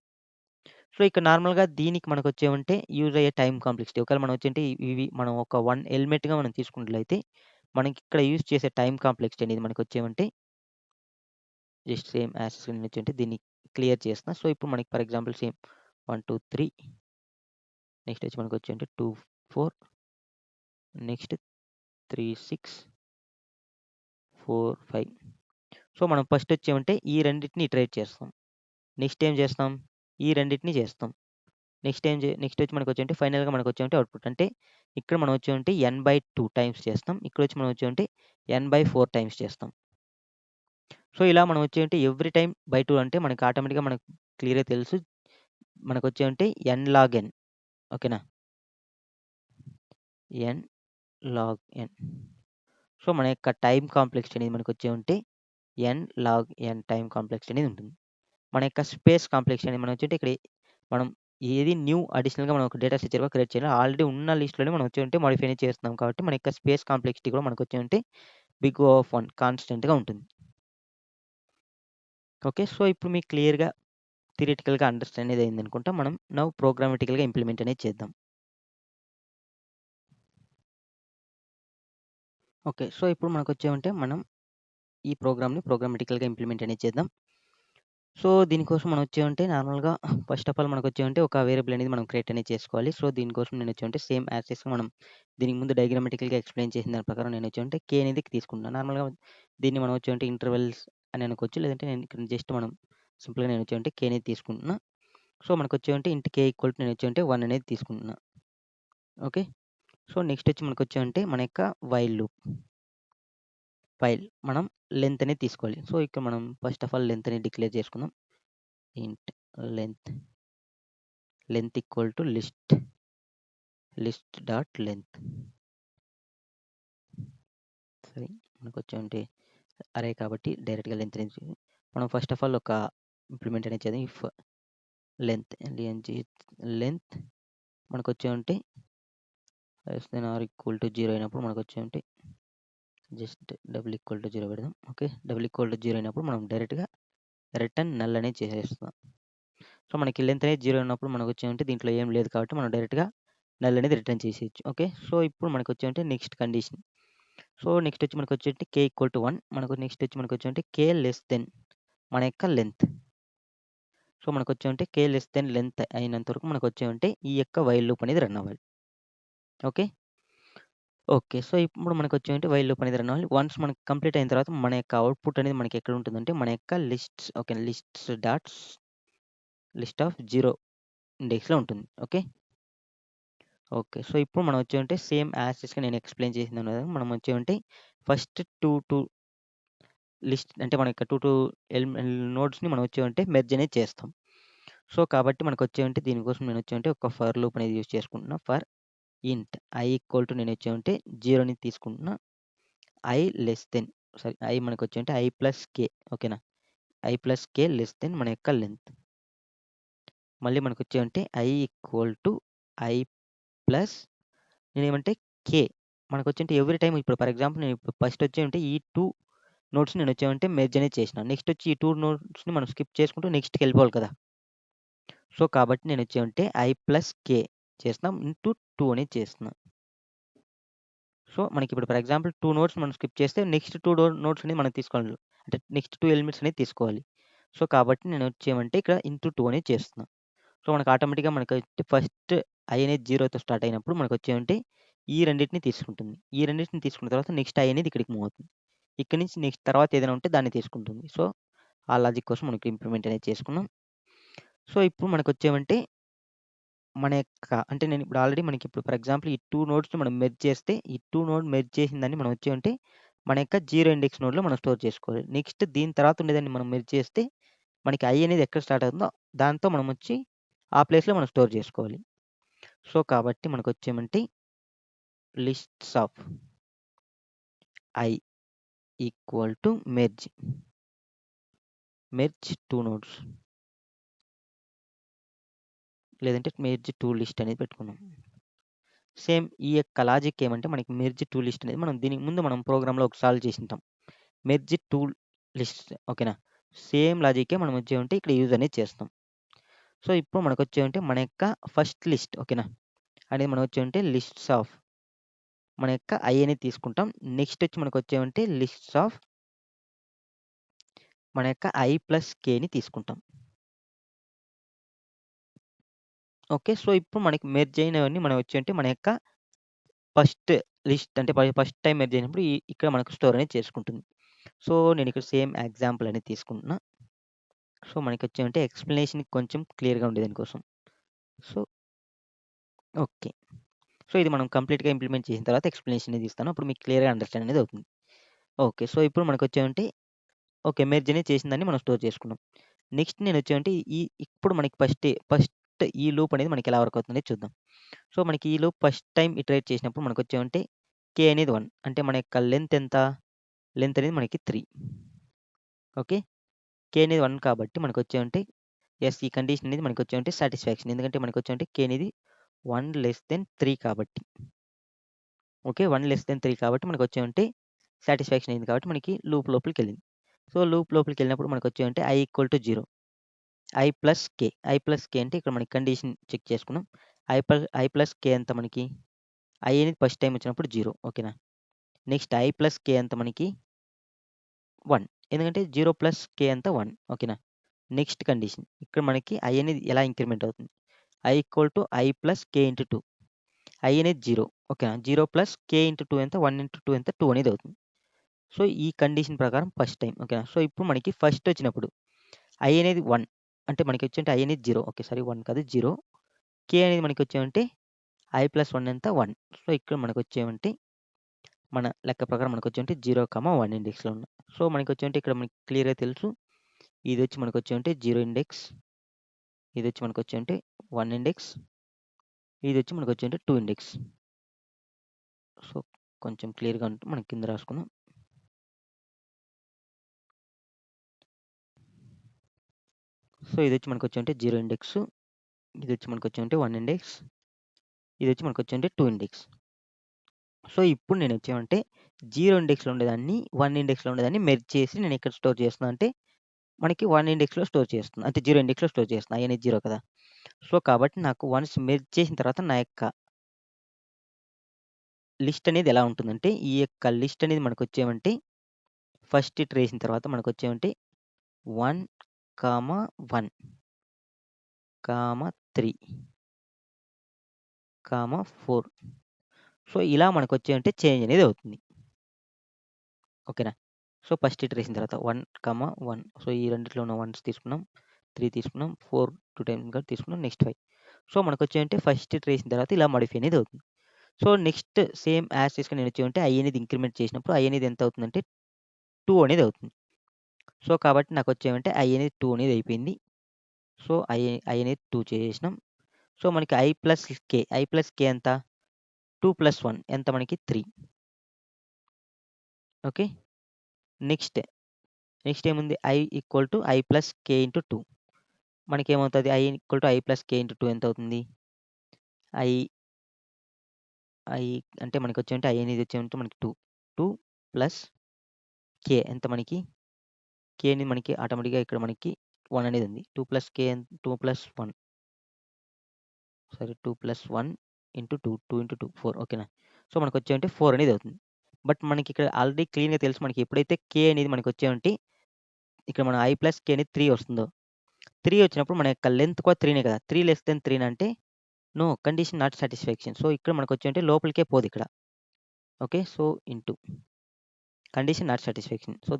సో, ఇక్కడ నార్మల్‌గా దీనికి మనకొచ్చేమంటే యూజ్ అయ్యే టైమ్ కాంప్లెక్సిటీ. ఒకవేళ మనం వచ్చేంటి ఇవి మనం ఒక 1 ఎలిమెంట్‌గా మనం తీసుకున్నట్లయితే, మనకిక్కడ యూజ్ చేసే టైమ్ కాంప్లెక్సిటీ అనేది మనకొచ్చేమంటే జస్ట్ సేమ్ యాస్ వచ్చేంటి దీన్ని క్లియర్ చేస్తున్నా. సో, ఇప్పుడు మనకి ఫర్ ఎగ్జాంపుల్ సేమ్ 1, 2, 3 నెక్స్ట్ వచ్చి మనకొచ్చేంటి 2, 4 నెక్స్ట్ 3, 6, 4, 5 సో, మనం ఫస్ట్ వచ్చేమంటే ఈ రెండిటిని ఇటరేట్ చేస్తాం. నెక్స్ట్ ఏం చేస్తాం? ఈ రెండిటిని చేస్తాం. నెక్స్ట్ వచ్చి మనకొచ్చేంటి ఫైనల్‌గా మనకొచ్చేమంటే అవుట్‌పుట్. అంటే ఇక్కడ మనం వచ్చేమంటే n/2 టైమ్స్ చేస్తాం. ఇక్కడొచ్చి మనం వచ్చేమంటే n/4 టైమ్స్ చేస్తాం. సో, ఇలా మనం వచ్చేంటి ఎవ్రీ టైమ్ బై 2 అంటే మనకి ఆటోమేటిక్‌గా మనకు క్లియర్‌గా తెలుసు. మనకొచ్చేమంటే n log n ఓకేనా? n log n. సో, మన యొక్క టైమ్ కాంప్లెక్సిటీ అనేది మనకొచ్చేమంటే n log n time complexity అనేది ఉంటుంది. మన యొక్క స్పేస్ కాంప్లెక్సిటీ అనేది మనం వచ్చేంటి ఇక్కడ మనం ఏది న్యూ అడిషనల్‌గా మనం ఒక డేటా స్ట్రక్చర్‌గా క్రియేట్ చేయాలి. ఆల్రెడీ ఉన్న లిస్ట్‌లోనే మనం వచ్చేంటి మోడిఫై అనేది చేస్తున్నాం కాబట్టి మన యొక్క స్పేస్ కాంప్లెక్సిటీ కూడా మనకొచ్చేంటి బిగ్ O ఆఫ్ 1 కాన్స్టెంట్‌గా ఉంటుంది. ఓకే. సో, ఇప్పుడు మీకు క్లియర్‌గా థియరిటికల్‌గా అండర్‌స్టాండ్ అనేది అయిందనుకుంటా. మనం నౌ ప్రోగ్రామాటికల్‌గా ఇంప్లిమెంట్ అనేది చేద్దాం. ఓకే. సో, ఇప్పుడు మనకొచ్చేమంటే మనం ఈ ప్రోగ్రామ్‌ని ప్రోగ్రామాటికల్‌గా ఇంప్లిమెంట్ అనేది చేద్దాం. సో, దీనికోసం మనం వచ్చేమంటే నార్మల్‌గా ఫస్ట్ ఆఫ్ ఆల్ మనకొచ్చేమంటే ఒక వేరియబుల్ అనేది మనం క్రియేట్ అనేది చేసుకోవాలి. సో, దీనికోసం నేనొచ్చేమంటే సేమ్ యాజ్ టీజ్‌గా మనం దీనికి ముందు డయాగ్రామాటికల్‌గా ఎక్స్‌ప్లెయిన్ చేసిన దాని ప్రకారం నేనొచ్చేమంటే కే అనేది తీసుకుంటున్నాను. నార్మల్‌గా దీన్ని మనం వచ్చేమంటే ఇంటర్వెల్స్ అని అనుకోవచ్చు. లేదంటే నేను ఇక్కడ జస్ట్ మనం సింపుల్‌గా నేనొచ్చేమంటే కే అనేది తీసుకుంటున్నా. సో, మనకొచ్చేమంటే ఇంట్ కే ఈక్వల్ టు నేనొచ్చేమంటే 1 అనేది తీసుకుంటున్నా. ఓకే. సో, నెక్స్ట్ వచ్చి మనకొచ్చేమంటే మన యొక్క వైల్ లూప్. మనం లెంత్ అనేది తీసుకోవాలి. సో, ఇక్కడ మనం ఫస్ట్ ఆఫ్ ఆల్ లెంత్ అనేది డిక్లేర్ చేసుకుందాం. Int length equal to list dot length. సరే మనకొచ్చేమంటే అరే కాబట్టి డైరెక్ట్‌గా లెంత్ అనేది మనం ఫస్ట్ ఆఫ్ ఆల్ ఒక ఇంప్లిమెంట్ అనేది చేద్దాం. ఇఫ్ లెంత్ మనకొచ్చేమంటే less than or equal to 0 అయినప్పుడు మనకొచ్చేమంటే జస్ట్ డబుల్ ఈక్వల్ టు 0 పెడదాం. ఓకే. డబుల్ ఈక్వల్ టు 0 అయినప్పుడు మనం డైరెక్ట్‌గా రిటర్న్ నల్ అనేది చేసేస్తాం. సో, మనకి లెంత్ అనేది 0 ఉన్నప్పుడు మనకొచ్చేమంటే దీంట్లో ఏం లేదు కాబట్టి మనం డైరెక్ట్‌గా నల్ అనేది రిటర్న్ చేసేయొచ్చు. ఓకే. సో, ఇప్పుడు మనకొచ్చేమంటే నెక్స్ట్ కండిషన్. సో, నెక్స్ట్ వచ్చి మనకొచ్చేంటి కే ఈక్వల్ టు 1 మనకు నెక్స్ట్ వచ్చి మనకొచ్చేమంటే కే లెస్ దెన్ మన యొక్క లెంత్. సో, మనకొచ్చేమంటే కే లెస్ దెన్ లెంత్ అయినంత వరకు మనకొచ్చేమంటే ఈ యొక్క వైల్ లూప్ అనేది రన్ అవ్వాలి. ఓకే. ఓకే. సో, ఇప్పుడు మనకొచ్చేమంటే వైల్ లూప్ అనేది రన్ అవ్వాలి. వన్స్ మనకు కంప్లీట్ అయిన తర్వాత మన యొక్క అవుట్‌పుట్ అనేది మనకి ఎక్కడ ఉంటుందంటే మన యొక్క లిస్ట్ ఆఫ్ 0 ఇండెక్స్‌లో ఉంటుంది. ఓకే. ఓకే. సో, ఇప్పుడు మనం వచ్చేమంటే సేమ్ యాజ్ టీజ్‌గా నేను ఎక్స్‌ప్లెయిన్ చేసిన విధంగా మనం వచ్చేమంటే ఫస్ట్ 2 లిస్ట్ అంటే మన యొక్క 2 నోడ్స్‌ని మనం వచ్చేమంటే మెర్జ్ అనేది చేస్తాం. సో, కాబట్టి మనకొచ్చేమంటే దీనికోసం నేనొచ్చేమంటే ఒక ఫర్ లూప్ అనేది యూజ్ చేసుకుంటున్నా. For int i equal to నేనొచ్చేమంటే 0ని తీసుకుంటున్నా. i లెస్ దెన్ i మనకొచ్చేమంటే i ప్లస్ కే ఓకేనా? i plus k less than మన యొక్క లెంత్. మళ్ళీ మనకొచ్చేమంటే i equal to i plus నేనేమంటే కే మనకొచ్చేంటే ఎవ్రీ టైమ్ ఇప్పుడు ఫర్ ఎగ్జాంపుల్ నేను ఇప్పుడు ఫస్ట్ వచ్చేమంటే ఈ 2 నోట్స్‌ని నేనొచ్చేమంటే మెర్జ్ అనేది చేసినా. నెక్స్ట్ వచ్చి ఈ 2 నోట్స్‌ని మనం స్కిప్ చేసుకుంటూ నెక్స్ట్‌కెళ్ళిపోవాలి కదా! సో, కాబట్టి నేనొచ్చేమంటే i ప్లస్ కే చేస్తున్నాం ఇంటూ 2 అనేది చేస్తున్నా. సో, మనకిప్పుడు ఫర్ ఎగ్జాంపుల్ 2 నోట్స్ మనం స్కిప్ చేస్తే నెక్స్ట్ 2 నోట్స్ అనేది మనం తీసుకోవాలి. అంటే నెక్స్ట్ 2 ఎలిమెంట్స్ అనేది తీసుకోవాలి. సో, కాబట్టి నేనొచ్చేమంటే ఇక్కడ ఇంటూ 2 అనేది చేస్తున్నా. సో, మనకు ఆటోమేటిక్‌గా మనకొచ్చి ఫస్ట్ i అనేది 0తో స్టార్ట్ అయినప్పుడు మనకొచ్చేమంటే ఈ రెండిటిని తీసుకుంటుంది. ఈ రెండిటిని తీసుకున్న తర్వాత నెక్స్ట్ i అనేది ఇక్కడికి మూవ్ అవుతుంది. ఇక్కడి నుంచి నెక్స్ట్ తర్వాత ఏదైనా ఉంటే దాన్ని తీసుకుంటుంది. సో, ఆ లాజిక్ కోసం మనకి ఇంప్లిమెంట్ అనేది చేసుకున్నాం. సో, ఇప్పుడు మనకొచ్చేమంటే మన యొక్క అంటే నేను ఇప్పుడు ఆల్రెడీ మనకిప్పుడు ఫర్ ఎగ్జాంపుల్ ఈ 2 నోడ్స్‌ని మనం మెర్జ్ చేస్తే ఈ 2 నోడ్ మెర్జ్ చేసిందాన్ని మనం వచ్చేమంటే మన యొక్క 0 ఇండెక్స్ నోడ్‌లో మనం స్టోర్ చేసుకోవాలి. నెక్స్ట్ దీని తర్వాత ఉండేదాన్ని మనం మెర్జ్ చేస్తే మనకి i అనేది ఎక్కడ స్టార్ట్ అవుతుందో దాంతో మనం వచ్చి ఆ ప్లేస్‌లో మనం స్టోర్ చేసుకోవాలి. సో, కాబట్టి మనకొచ్చేమంటే లిస్ట్స్ of i equal to merge 2 nodes లేదంటే మెర్జ్ 2 లిస్ట్ అనేది పెట్టుకుందాం. సేమ్ ఈ యొక్క లాజిక్ ఏమంటే మనకి మెర్జ్ 2 లిస్ట్ అనేది మనం దీనికి ముందు మనం ప్రోగ్రామ్‌లో ఒక సాల్వ్ చేసుంటాం. మెర్జ్ 2 లిస్ట్ ఓకేనా? సేమ్ లాజిక్కే మనం వచ్చేమంటే ఇక్కడ యూజ్ అనేది చేస్తాం. సో, ఇప్పుడు మనకొచ్చేవంటే మన యొక్క ఫస్ట్ లిస్ట్ ఓకేనా? అనేది మనకొచ్చేవంటే లిస్ట్స్ ఆఫ్ మన యొక్క ఐ అనేది తీసుకుంటాం. నెక్స్ట్ వచ్చి మనకొచ్చేవంటే లిస్ట్స్ ఆఫ్ మన యొక్క ఐ ప్లస్ కేని తీసుకుంటాం. ఓకే. సో, ఇప్పుడు మనకి మెర్జ్ అయినవన్నీ మనం వచ్చేవంటే మన యొక్క ఫస్ట్ లిస్ట్ అంటే ఫస్ట్ టైమ్ మెర్జ్ అయినప్పుడు ఇక్కడ మనకు స్టోర్ అనేది చేసుకుంటుంది. సో, నేనిక్కడ సేమ్ ఎగ్జాంపుల్ అనేది తీసుకుంటున్నా. సో, మనకొచ్చేవంటే ఎక్స్‌ప్లనేషన్ కొంచెం క్లియర్‌గా ఉండే దానికోసం. So, okay. సో, ఇది మనం కంప్లీట్‌గా ఇంప్లిమెంట్ చేసిన తర్వాత ఎక్స్‌ప్లనేషన్ అనేది ఇస్తాను. అప్పుడు మీకు క్లియర్‌గా అండర్‌స్టాండ్ అనేది అవుతుంది. ఓకే. సో, ఇప్పుడు మనకొచ్చేవంటే ఓకే. మెర్జ్ అనేది చేసిందాన్ని మనం స్టోర్ చేసుకున్నాం. నెక్స్ట్ నేనొచ్చేవంటే ఇప్పుడు మనకి ఫస్ట్ ఈ లూప్ అనేది మనకి ఎలా వర్క్ అవుతుందనేది చూద్దాం. సో, మనకి ఈ లూప్ ఫస్ట్ టైమ్ ఇటరేట్ చేసినప్పుడు మనకొచ్చేవంటే కే అనేది 1 అంటే మన యొక్క లెంత్ ఎంత? లెంత్ అనేది మనకి 3. ఓకే. కే అనేది 1 కాబట్టి మనకొచ్చేవంటే యెస్ ఈ కండిషన్ అనేది మనకొచ్చేవంటే సాటిస్ఫాక్షన్. ఎందుకంటే మనకొచ్చేవంటే కే అనేది 1 <3 కాబట్టి. ఓకే. 1 <3 కాబట్టి మనకొచ్చేవంటే సాటిస్ఫాక్షన్ అయింది కాబట్టి మనకి లూప్ లోపలికెళ్ళింది. సో, లూప్ లోపలికెళ్ళినప్పుడు మనకొచ్చేవంటే i = 0 i plus k. I plus k అంటే ఇక్కడ మనకి కండిషన్ చెక్ చేసుకున్నాం. ఐ ప్లస్ కే ఎంత మనకి? ఐ అనేది ఫస్ట్ టైమ్ వచ్చినప్పుడు 0 ఓకేనా? నెక్స్ట్ ఐ ప్లస్ కే ఎంత మనకి? 1 ఎందుకంటే 0 ప్లస్ కే ఎంత 1 ఓకేనా? నెక్స్ట్ కండిషన్ ఇక్కడ మనకి ఐ అనేది ఎలా ఇంక్రిమెంట్ అవుతుంది? I plus K into 2 I అనేది 0 ఓకేనా? 0 ప్లస్ కే ఇంటూ 2 ఎంత? 1 ఇంటూ 2 ఎంత? 2 అనేది అవుతుంది. సో, ఈ కండిషన్ ప్రకారం ఫస్ట్ టైమ్ ఓకేనా? సో, ఇప్పుడు మనకి ఫస్ట్ వచ్చినప్పుడు ఐ అనేది 1 అంటే మనకి వచ్చేంటే ఐ అనేది 0 ఓకే. సారీ 1 కాదు 0 కే అనేది మనకి వచ్చేవంటే ఐ ప్లస్ 1 ఎంత 1 సో, ఇక్కడ మనకొచ్చేవంటే మన లెక్క ప్రకారం మనకొచ్చేవంటే 0, 1 ఇండెక్స్‌లో ఉన్నాయి. సో, మనకొచ్చేవంటే ఇక్కడ మనకి క్లియర్‌గా తెలుసు. ఇదొచ్చి మనకొచ్చేవంటే 0 ఇండెక్స్. ఇదొచ్చి మనకొచ్చేవంటే 1 ఇండెక్స్. ఇదొచ్చి మనకొచ్చేవంటే 2 ఇండెక్స్. సో, కొంచెం క్లియర్‌గా ఉంటే మనం కింద రాసుకుందాం. సో, ఇదొచ్చి మనకొచ్చేవంటే 0 ఇండెక్స్. ఇదొచ్చి మనకొచ్చేవంటే 1 ఇండెక్స్. ఇదొచ్చి మనకొచ్చేవంటే 2 ఇండెక్స్. సో, ఇప్పుడు నేనొచ్చేవంటే 0 ఇండెక్స్‌లో ఉండేదాన్ని 1 ఇండెక్స్‌లో ఉండేదాన్ని మెర్జ్ చేసి నేనెక్కడ స్టోర్ చేస్తున్నా అంటే మనకి 1 ఇండెక్స్‌లో స్టోర్ చేస్తున్నా. అంటే 0 ఇండెక్స్‌లో స్టోర్ చేస్తున్నా. ఐ అనేది 0 కదా! సో, కాబట్టి నాకు వన్స్ మెర్జ్ చేసిన తర్వాత నా యొక్క లిస్ట్ అనేది ఎలా ఉంటుందంటే, ఈ యొక్క లిస్ట్ అనేది మనకొచ్చేవంటే ఫస్ట్ ఇటరేషన్ తర్వాత మనకొచ్చేవంటే 1, 1, 3, 4 సో, ఇలా మనకొచ్చేవంటే చేంజ్ అనేది అవుతుంది. ఓకేనా? సో, ఫస్ట్ ఇటరేషన్ తర్వాత 1, 1 సో, ఈ రెండిట్లో ఉన్న 1s తీసుకున్నాం. 3 తీసుకున్నాం. 4 2 టైమ్స్ కూడా తీసుకున్నాం. నెక్స్ట్ 5 సో, మనకొచ్చేవంటే ఫస్ట్ ఇటరేషన్ తర్వాత ఇలా మోడిఫై అనేది అవుతుంది. సో, నెక్స్ట్ సేమ్ యాజ్ టీజ్‌గా నేనొచ్చేవంటే ఐ అనేది ఇంక్రిమెంట్ చేసినప్పుడు ఐ అనేది ఎంత అవుతుందంటే 2 అనేది అవుతుంది. సో, కాబట్టి నాకొచ్చేవంటే ఐ అనేది 2 అనేది అయిపోయింది. సో, ఐ అనేది 2 చేసేసినాం. సో, మనకి ఐ ప్లస్ కే ఎంత? 2 + 1 ఎంత మనకి 3. ఓకే. నెక్స్ట్ ఏముంది? ఐ ప్లస్ కే ఇంటూ 2 మనకేమవుతది? ఐ ప్లస్ కే ఇంటూ 2 ఎంత అవుతుంది? ఐ ఐ అంటే మనకొచ్చేవంటే ఐ అనేది వచ్చేవంటే మనకి 2 ప్లస్ కే ఎంత మనకి? కే అనేది మనకి ఆటోమేటిక్‌గా ఇక్కడ మనకి 1 అనేది ఉంది. 2 ప్లస్ 1 సారీ 2 + 1 ఇంటూ 2 ఇంటూ 2 4 ఓకేనా? సో, మనకొచ్చేవంటే 4 అనేది అవుతుంది. బట్ మనకిక్కడ ఆల్రెడీ క్లీన్‌గా తెలుసు మనకి ఎప్పుడైతే కే అనేది మనకొచ్చేవంటే ఇక్కడ మన ఐ ప్లస్ కే అనేది 3 వస్తుందో 3 వచ్చినప్పుడు మన యొక్క లెంత్ కూడా 3నే కదా! 3 అంటే no condition not satisfaction. So, ఇక్కడ మనకొచ్చేవంటే లోపలికే పోదిక్కడ. Okay. So, into condition not satisfaction. So,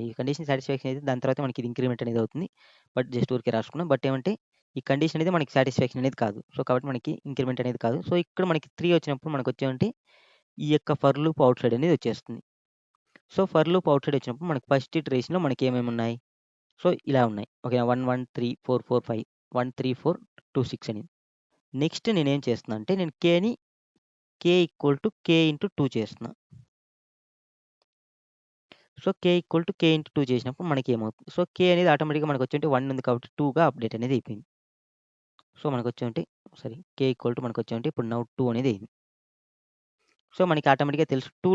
ఈ కండిషన్ సాటిస్ఫాక్షన్ అయితే దాని తర్వాత మనకి ఇది ఇంక్రిమెంట్ అనేది అవుతుంది. బట్ జస్ట్ ఊరికే రాసుకున్నాం. బట్ ఏమంటే ఈ కండిషన్ అనేది మనకి సాటిస్ఫాక్షన్ అనేది కాదు. సో, కాబట్టి మనకి ఇంక్రిమెంట్ అనేది కాదు. సో, ఇక్కడ మనకి 3 వచ్చినప్పుడు మనకొచ్చేవంటే ఈ యొక్క ఫర్ లూప్ ఔట్ సైడ్ అనేది వచ్చేస్తుంది. So, for loop out side వచ్చినప్పుడు మనకి ఫస్ట్ ఇటరేషన్‌లో మనకి ఏమేమి ఉన్నాయి? సో, ఇలా ఉన్నాయి. ఓకేనా 1, 1, 3, 4, 4, 5 1, 3, 4, 2, 6 అని. నెక్స్ట్ నేనేం చేస్తున్నా అంటే నేను కే ఇంటూ 2 చేస్తున్నా. సో, కే ఇంటూ 2 చేసినప్పుడు మనకేమవుతుంది? సో, కే అనేది ఆటోమేటిక్‌గా మనకొచ్చేంటి 1 ఉంది కాబట్టి 2గా అప్డేట్ అనేది అయిపోయింది. సో, మనకొచ్చేంటి మనకొచ్చేంటి ఇప్పుడు నౌ 2 అనేది అయింది. సో, మనకి ఆటోమేటిక్‌గా తెలుసు 2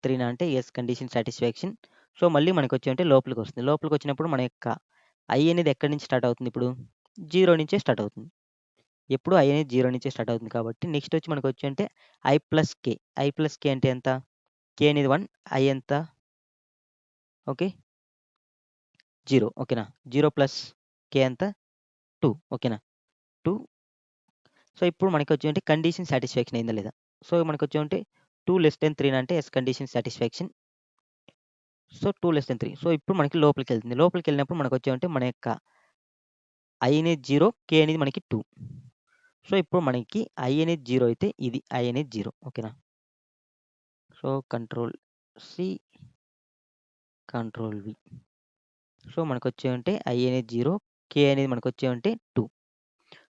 <3 అంటే యెస్ కండిషన్ సాటిస్ఫాక్షన్. సో, మళ్ళీ మనకొచ్చేంటి లోపలికొస్తుంది. లోపలికొచ్చినప్పుడు మన యొక్క ఐ అనేది ఎక్కడి నుంచి స్టార్ట్ అవుతుంది ఇప్పుడు? 0 నుంచే స్టార్ట్ అవుతుంది. ఎప్పుడు i అనేది 0 నుంచే స్టార్ట్ అవుతుంది కాబట్టి నెక్స్ట్ వచ్చి మనకొచ్చి అంటే i plus k. i plus k అంటే ఎంత? k అనేది 1, i ఎంత? ఓకే. 0 ఓకేనా? 0 ప్లస్ k ఎంత? 2 ఓకేనా? 2 సో, ఇప్పుడు మనకొచ్చి అంటే కండిషన్ సాటిస్ఫాక్షన్ అయిందా లేదా? సో, మనకొచ్చి అంటే 2 <3 అంటే yes condition satisfaction. So, 2 <3. So, ఇప్పుడు మనకి లోపలికెళ్తుంది. లోపలికెళ్ళినప్పుడు మనకొచ్చి అంటే మన యొక్క i అనేది 0, k అనేది మనకి 2. సో, ఇప్పుడు మనకి i అనేది 0 అయితే ఇది i అనేది 0 ఓకేనా? So, control C, control V. So, మనకొచ్చి అంటే i అనేది 0, k అనేది మనకొచ్చి అంటే 2.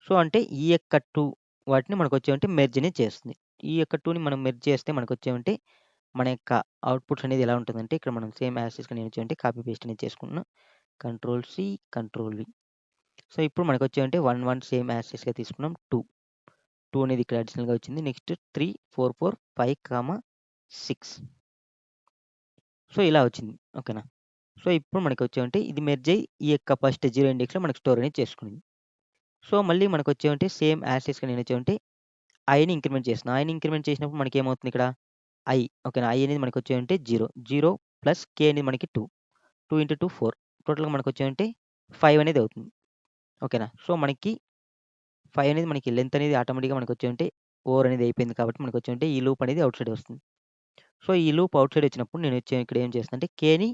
సో, అంటే ఈ యొక్క 2 వాటిని మనకొచ్చి అంటే మెర్జ్ అనేది చేస్తుంది. ఈ యొక్క 2ని మనం మెర్జ్ చేస్తే మనకొచ్చి అంటే మన యొక్క అవుట్‌పుట్స్ అనేది ఎలా ఉంటుందంటే ఇక్కడ మనం సేమ్ యాజ్ టీజ్‌గా నేను వచ్చి కాపీ పేస్ట్ అనేది చేసుకున్నా. Control C, control V. So, ఇప్పుడు మనకొచ్చి అంటే 1, 1 సేమ్ యాజ్ టీజ్‌గా తీసుకున్నాం. 2 అనేది ఇక్కడ అడిషనల్‌గా వచ్చింది. నెక్స్ట్ 3, 4, 4, 5, 6. సో, ఇలా వచ్చింది. ఓకేనా? సో, ఇప్పుడు మనకొచ్చి అంటే ఇది మెర్జ్ అయ్యి ఈ యొక్క ఫస్ట్ 0 ఇండెక్స్‌లో మనకు స్టోర్ అనేది చేసుకునింది. సో, మళ్ళీ మనకొచ్చి అంటే సేమ్ యాజ్ టీజ్‌గా నేను వచ్చి అంటే ఐని ఇంక్రిమెంట్ చేస్తున్నా. ఐని ఇంక్రిమెంట్ చేసినప్పుడు మనకేమవుతుంది ఇక్కడ i ఓకేనా? i అనేది మనకొచ్చి అంటే 0. 0 ప్లస్ k అనేది మనకి 2. 2 ఇంటూ 2 4. టోటల్‌గా మనకొచ్చి అంటే 5 అనేది అవుతుంది. ఓకేనా? సో, మనకి 5 అనేది మనకి లెంత్ అనేది ఆటోమేటిక్‌గా మనకొచ్చి అంటే 4 అనేది అయిపోయింది కాబట్టి మనకొచ్చి అంటే ఈ లూప్ అనేది ఔట్ సైడ్ వస్తుంది. సో, ఈ లూప్ ఔట్ సైడ్ వచ్చినప్పుడు నేను వచ్చి ఇక్కడ ఏం చేస్తానంటే kని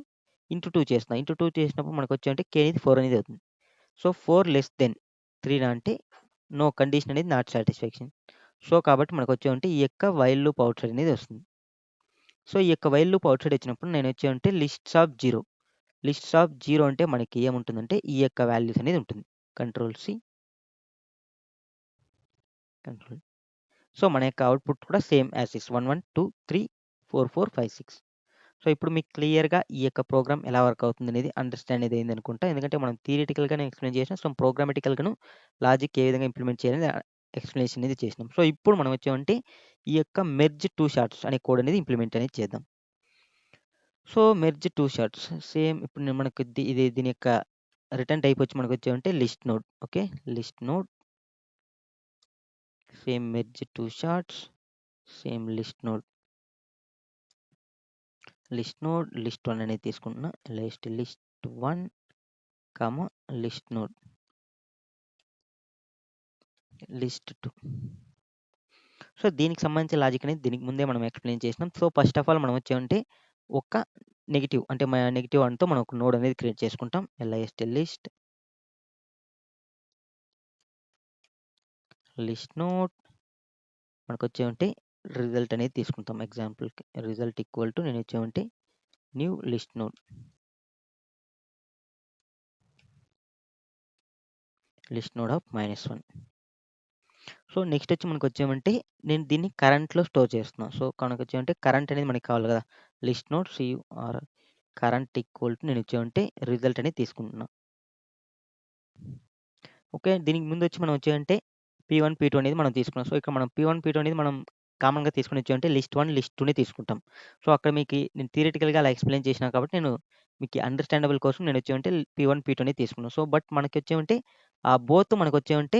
ఇంటూ 2 చేస్తున్నా. ఇంటూ 2 చేసినప్పుడు మనకొచ్చి అంటే k అనేది 4 అనేది అవుతుంది. సో, 4 <3 అంటే నో కండిషన్ అనేది నాట్ సాటిస్ఫాక్షన్. సో, కాబట్టి మనకొచ్చి అంటే ఈ యొక్క వైల్ లూప్ ఔట్ సైడ్ అనేది వస్తుంది. సో, ఈ యొక్క వైల్ లూప్ ఔట్ సైడ్ వచ్చినప్పుడు నేను వచ్చి అంటే లిస్ట్స్ ఆఫ్ 0. లిస్ట్స్ ఆఫ్ 0 అంటే మనకి ఏముంటుందంటే ఈ యొక్క వాల్యూస్ అనేది ఉంటుంది. Control C, control. సో, మన యొక్క అవుట్‌పుట్ కూడా సేమ్ యాజ్ ఇస్ 1, 1, 2, 3, 4, 4, 5, 6. సో, ఇప్పుడు మీకు క్లియర్‌గా ఈ యొక్క ప్రోగ్రామ్ ఎలా వర్క్ అవుతుందనేది అండర్‌స్టాండ్ అనేది అయిందనుకుంటా. ఎందుకంటే మనం థియరిటికల్‌గానే ఎక్స్‌ప్లెయిన్ చేసినాం. సో, ప్రోగ్రామాటికల్‌గాను లాజిక్ ఏ విధంగా ఇంప్లిమెంట్ చేయాలని ఎక్స్‌ప్లనేషన్ అనేది చేసినాం. సో, ఇప్పుడు మనం వచ్చామంటే ఈ యొక్క మెర్జ్ 2 షార్ట్స్ అనే కోడ్ అనేది ఇంప్లిమెంట్ అనేది చేద్దాం. సో, మెర్జ్ 2 షార్ట్స్ సేమ్ ఇప్పుడు మనకు ఇది దీని యొక్క రిటర్న్ టైప్ వచ్చి మనకొచ్చామంటే list node. Okay. List node. Same merge 2 sorts. Same list node. List 1 అనేది తీసుకుంటున్నా. List 1, list node. List 2. So, దీనికి సంబంధించిన లాజిక్ అనేది దీనికి ముందే మనం ఎక్స్‌ప్లెయిన్ చేసినాం. సో, ఫస్ట్ ఆఫ్ ఆల్ మనం వచ్చామంటే ఒక నెగెటివ్ అంటే నెగెటివ్ 1తో మనం ఒక నోడ్ అనేది క్రియేట్ చేసుకుంటాం. List node. మనకొచ్చేమంటే రిజల్ట్ అనేది తీసుకుంటాం. ఎగ్జాంపుల్‌కి రిజల్ట్ ఈక్వల్ టు నేను వచ్చేమంటే new list node. List node of -1. So, next వచ్చి మనకొచ్చేమంటే నేను దీన్ని కరెంట్‌లో స్టోర్ చేస్తున్నా. సో, మనకొచ్చేమంటే కరెంట్ అనేది మనకి కావాలి కదా! List node CUR current equal to నేను వచ్చేమంటే రిజల్ట్ అనేది తీసుకుంటున్నా. ఓకే. దీనికి ముందు వచ్చి మనం వచ్చేమంటే P1, P2 అనేది మనం తీసుకున్నాం. సో, ఇక్కడ మనం P1, P2 అనేది మనం కామన్‌గా తీసుకొని వచ్చామంటే లిస్ట్ 1, లిస్ట్ 2నే తీసుకుంటాం. సో, అక్కడ మీకు నేను థియరిటికల్‌గా అలా ఎక్స్‌ప్లెయిన్ చేసినా కాబట్టి నేను మీకు అండర్‌స్టాండబుల్ కోసం నేను వచ్చేమంటే P1, P2 అనేది తీసుకున్నాను. సో, బట్ మనకొచ్చేమంటే బోత్ మనకొచ్చేమంటే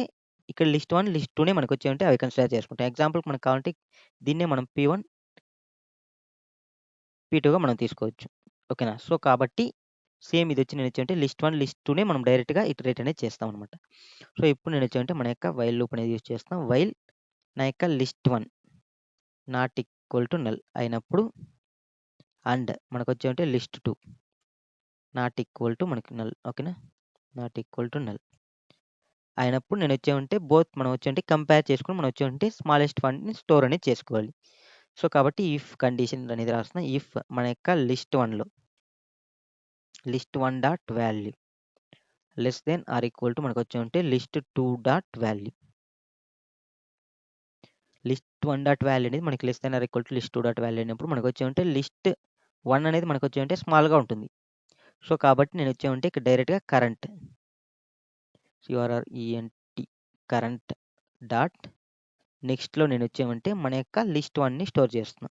ఇక్కడ లిస్ట్ 1, లిస్ట్ 2నే మనకొచ్చేమంటే అవి కన్సిడర్ చేసుకుంటాం. ఎగ్జాంపుల్‌కి మనకు కావాలంటే దీన్నే మనం P1, P2గా మనం తీసుకోవచ్చు. ఓకేనా? సో, కాబట్టి సేమ్ ఇదొచ్చి నేనొచ్చేమంటే లిస్ట్ 1, లిస్ట్ 2నే మనం డైరెక్ట్‌గా ఇటరేట్ అనేది చేస్తామనమాట. సో, ఇప్పుడు నేనొచ్చేమంటే మన యొక్క వైల్ లూప్ అనేది యూజ్ చేస్తాం. వైల్ నా యొక్క list 1 not equal to null అయినప్పుడు అండ్ మనకొచ్చేమంటే లిస్ట్ 2 నాట్ ఈక్వల్ టు మనకి నల్. ఓకేనా? నాట్ ఈక్వల్ టు నల్ అయినప్పుడు నేనొచ్చేమంటే బోత్ మనం వచ్చేమంటే కంపేర్ చేసుకొని మనం వచ్చేమంటే స్మాలెస్ట్ వన్‌ని స్టోర్ అనేది చేసుకోవాలి. సో, కాబట్టి ఇఫ్ కండిషన్ అనేది రాస్తున్నా. ఇఫ్ మన యొక్క లిస్ట్ 1లో list 1 dot value less than or equal to మనకొచ్చేమంటే list 2 dot value. List 1 dot value అనేది మనకి less than or equal to list 2 dot value అయినప్పుడు మనకొచ్చేమంటే లిస్ట్ 1 అనేది మనకొచ్చేమంటే స్మాల్‌గా ఉంటుంది. సో, కాబట్టి నేనొచ్చేమంటే ఇక్కడ డైరెక్ట్‌గా కరెంట్ CURRENT కరెంట్ డాట్ నెక్స్ట్‌లో నేనొచ్చేమంటే మన యొక్క లిస్ట్ 1ని స్టోర్ చేస్తున్నా.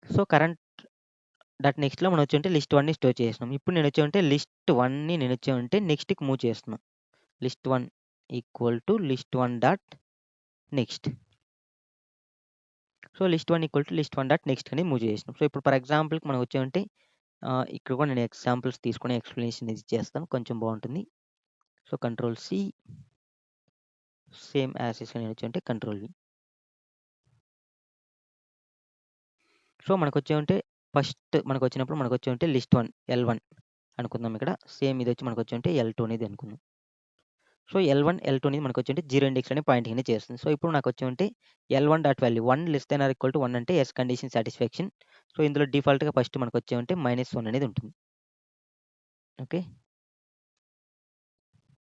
సో, కరెంట్ డాట్ నెక్స్ట్‌లో మనం వచ్చి లిస్ట్ 1ని స్టోర్ చేసేసినాం. ఇప్పుడు నేను వచ్చి లిస్ట్ 1ని నేను వచ్చి నెక్స్ట్‌కి మూవ్ చేస్తున్నాను. List 1 equal to list 1 dot next. So, list 1 equal to list 1 dot next అని మూవ్ చేసేసినాం. సో, ఇప్పుడు ఫర్ ఎగ్జాంపుల్‌కి మనం వచ్చి ఇక్కడ కూడా నేను ఎగ్జాంపుల్స్ తీసుకొని ఎక్స్‌ప్లనేషన్ ఇది చేస్తాను. కొంచెం బాగుంటుంది. So, control C same as it నేను వచ్చి కంట్రోల్ వి. సో, మనకొచ్చేమంటే ఫస్ట్ మనకొచ్చినప్పుడు మనకొచ్చేమంటే లిస్ట్ 1 L1 అనుకుందాం ఇక్కడ. సేమ్ ఇదొచ్చి మనకొచ్చేమంటే L2 అనేది అనుకుందాం. సో, L1, L2 అనేది మనకొచ్చేంటే 0 ఇండెక్స్ అనే పాయింటింగ్ అనేది చేస్తుంది. సో, ఇప్పుడు నాకొచ్చేమంటే L1 dot value 1 less than or equal to 1 అంటే యెస్ కండిషన్ సాటిస్ఫాక్షన్. సో, ఇందులో డిఫాల్ట్‌గా ఫస్ట్ మనకొచ్చేమంటే -1 అనేది ఉంటుంది. ఓకే.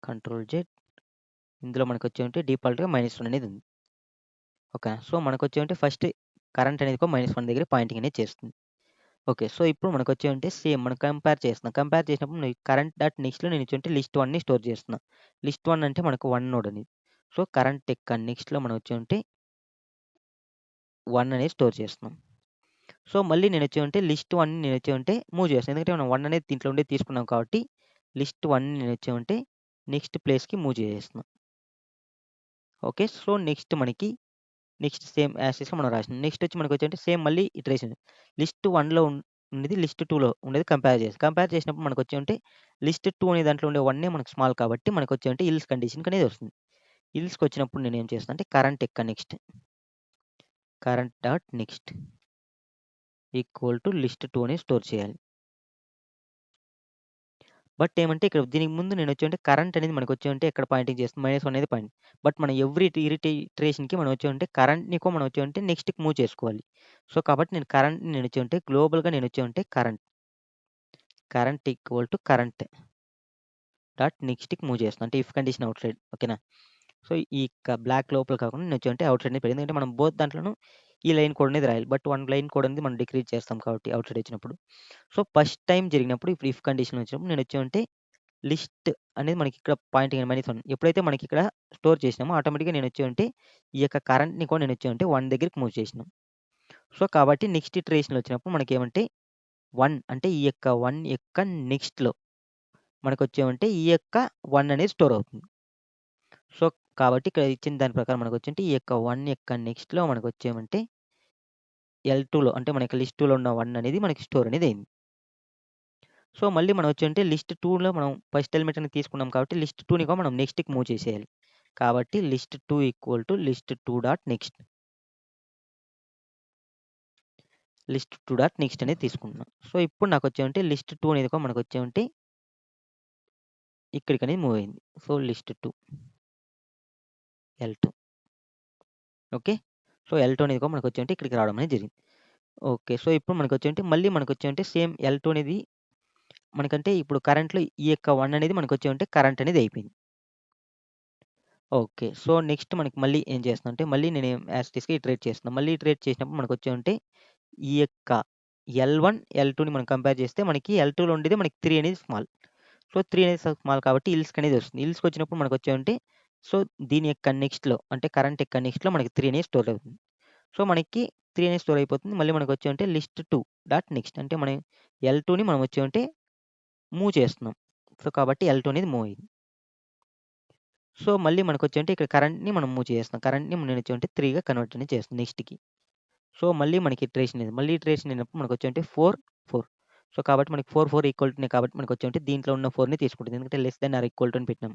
Control Z. ఇందులో మనకొచ్చేమంటే డిఫాల్ట్‌గా -1 అనేది ఉంది. ఓకే. సో, మనకొచ్చేమంటే ఫస్ట్ కరెంట్ అనేది -1 దగ్గర పాయింటింగ్ అనేది చేస్తుంది. ఓకే. సో, ఇప్పుడు మనకొచ్చేమంటే సేమ్ మనం కంపేర్ చేస్తున్నాం. కంపేర్ చేసినప్పుడు కరెంట్ డాట్ నెక్స్ట్‌లో నేను వచ్చేమంటే లిస్ట్ 1ని స్టోర్ చేస్తున్నా. లిస్ట్ 1 అంటే మనకు 1 నోడ్ అనేది. సో, కరెంట్ యొక్క నెక్స్ట్‌లో మనం వచ్చేమంటే 1 అనేది స్టోర్ చేస్తున్నాం. సో, మళ్ళీ నేను వచ్చేమంటే లిస్ట్ 1ని నేను వచ్చేమంటే మూవ్ చేస్తాను. ఎందుకంటే మనం 1 అనేది దీంట్లో ఉండేది తీసుకున్నాం కాబట్టి లిస్ట్ 1ని నేను వచ్చేమంటే నెక్స్ట్ ప్లేస్‌కి మూవ్ చేసేస్తున్నాం. Okay. So, next same as టీజ్‌గా మనం రాసినాం. నెక్స్ట్ వచ్చి మనకొచ్చేంటే సేమ్ మళ్ళీ ఇటరేషన్. లిస్ట్ 1లో ఉండేది లిస్ట్ 2లో ఉండేది కంపేర్ చేస్తాం. కంపేర్ చేసినప్పుడు మనకొచ్చేమంటే లిస్ట్ 2 అనే దాంట్లో ఉండే 1 మనకు స్మాల్ కాబట్టి మనకొచ్చేమంటే ఇల్స్ కండిషన్ అనేది వస్తుంది. ఇల్స్‌కి వచ్చినప్పుడు నేనేం చేస్తాను అంటే కరెంట్ ఎక్క next. Current dot next equal to list 2 అని స్టోర్ చేయాలి. బట్ ఏమంటే ఇక్కడ దీనికి ముందు నేను వచ్చేమంటే కరెంట్ అనేది మనకొచ్చేమంటే ఎక్కడ పాయింటింగ్ చేస్తుంది -1 అనేది పాయింట్. బట్ మనం ఎవ్రీ ఇటరేషన్‌కి మనం వచ్చేమంటే కరెంట్‌ని మనం వచ్చేమంటే నెక్స్ట్‌కి మూవ్ చేసుకోవాలి. సో, కాబట్టి నేను కరెంట్‌ని నేను వచ్చేమంటే గ్లోబల్‌గా నేను వచ్చేమంటే current equal to current dot నెక్స్ట్‌కి మూవ్ చేస్తున్నాను. అంటే ఇఫ్ కండిషన్ ఔట్ సైడ్ ఓకేనా. సో, ఈ బ్లాక్ లోపల కాకుండా నేను వచ్చేమంటే ఔట్ సైడ్‌ని పెడతాను. ఎందుకంటే మనం బోత్ దాంట్లోనూ ఈ లైన్ కోడ్ అనేది రాయాలి. బట్ 1 లైన్ కోడ్ అనేది మనం డిక్రీజ్ చేస్తాం కాబట్టి ఔట్ సైడ్ వచ్చినప్పుడు. సో, ఫస్ట్ టైమ్ జరిగినప్పుడు ఇప్పుడు ఇఫ్ కండిషన్ వచ్చినప్పుడు నేను వచ్చేమంటే లిస్ట్ అనేది మనకి ఇక్కడ పాయింటింగ్ -1 ఎప్పుడైతే మనకి ఇక్కడ స్టోర్ చేసినామో ఆటోమేటిక్‌గా నేను వచ్చేమంటే ఈ యొక్క కరెంట్‌ని కూడా నేను వచ్చేమంటే 1 దగ్గరికి మూవ్ చేసినాం. సో, కాబట్టి నెక్స్ట్ ఇటరేషన్‌లో వచ్చినప్పుడు మనకేమంటే 1 అంటే ఈ యొక్క 1 యొక్క నెక్స్ట్‌లో మనకొచ్చేమంటే ఈ యొక్క 1 అనేది స్టోర్ అవుతుంది. సో, కాబట్టి ఇక్కడ ఇచ్చిన దాని ప్రకారం మనకొచ్చేంటే ఈ యొక్క 1 యొక్క నెక్స్ట్‌లో మనకొచ్చేమంటే L2లో అంటే మనకి లిస్ట్ 2లో ఉన్న 1 అనేది మనకి స్టోర్ అనేది అయింది. సో, మళ్ళీ మనం వచ్చేంటే లిస్ట్ 2లో మనం ఫస్ట్ ఎలిమెంట్ అనేది తీసుకున్నాం కాబట్టి లిస్ట్ 2ని కూడా మనం నెక్స్ట్‌కి మూవ్ చేసేయాలి. కాబట్టి list 2 equal to list 2 dot next. List 2 dot next అనేది తీసుకుంటున్నాం. సో, ఇప్పుడు నాకొచ్చేమంటే లిస్ట్ 2 అనేది కూడా మనకొచ్చేమంటే ఇక్కడికనేది మూవ్ అయింది. So, list 2 L2 okay. So, L2 అనేది కూడా మనకొచ్చేమంటే ఇక్కడికి రావడం అనేది జరిగింది. ఓకే. సో, ఇప్పుడు మనకొచ్చేమంటే మళ్ళీ మనకొచ్చేమంటే సేమ్ L2 అనేది మనకంటే ఇప్పుడు కరెంట్‌లో ఈ యొక్క 1 అనేది మనకొచ్చేమంటే కరెంట్ అనేది అయిపోయింది. ఓకే. సో, నెక్స్ట్ మనకి మళ్ళీ ఏం చేస్తున్నా అంటే మళ్ళీ నేను యాజ్ ఇట్ ఈస్‌గా ఇటరేట్ చేస్తున్నా. మళ్ళీ ఇటరేట్ చేసినప్పుడు మనకొచ్చేమంటే ఈ యొక్క L1, L2ని మనం కంపేర్ చేస్తే మనకి L2లో ఉండేది మనకి 3 అనేది స్మాల్. సో, 3 అనేది స్మాల్ కాబట్టి ఇల్స్‌కి అనేది వస్తుంది. ఇల్స్‌కి వచ్చినప్పుడు మనకొచ్చేమంటే సో, దీని యొక్క నెక్స్ట్‌లో అంటే కరెంట్ యొక్క నెక్స్ట్‌లో మనకి 3 అనేది స్టోర్ అవుతుంది. సో, మనకి 3 అనేది స్టోర్ అయిపోతుంది. మళ్ళీ మనకొచ్చేమంటే లిస్ట్ 2 డాట్ నెక్స్ట్ అంటే మనం L2ని మనం వచ్చేమంటే మూవ్ చేస్తున్నాం. సో, కాబట్టి L2 అనేది మూవ్ అయింది. సో, మళ్ళీ మనకొచ్చేమంటే ఇక్కడ కరెంట్‌ని మనం మూవ్ చేస్తున్నాం. కరెంట్‌ని నేను వచ్చేమంటే 3గా కన్వర్ట్ అనేది చేస్తున్నాం నెక్స్ట్‌కి. సో, మళ్ళీ మనకి ఇటరేషన్ ఇది. మళ్ళీ ఇటరేషన్ అయినప్పుడు మనకొచ్చేమంటే 4, 4. సో, కాబట్టి మనకి 4, 4 ఈక్వల్ టునే కాబట్టి మనకొచ్చేమంటే దీంట్లో ఉన్న 4ని తీసుకుంటుంది. ఎందుకంటే less than or equal to అని పెట్టినాం.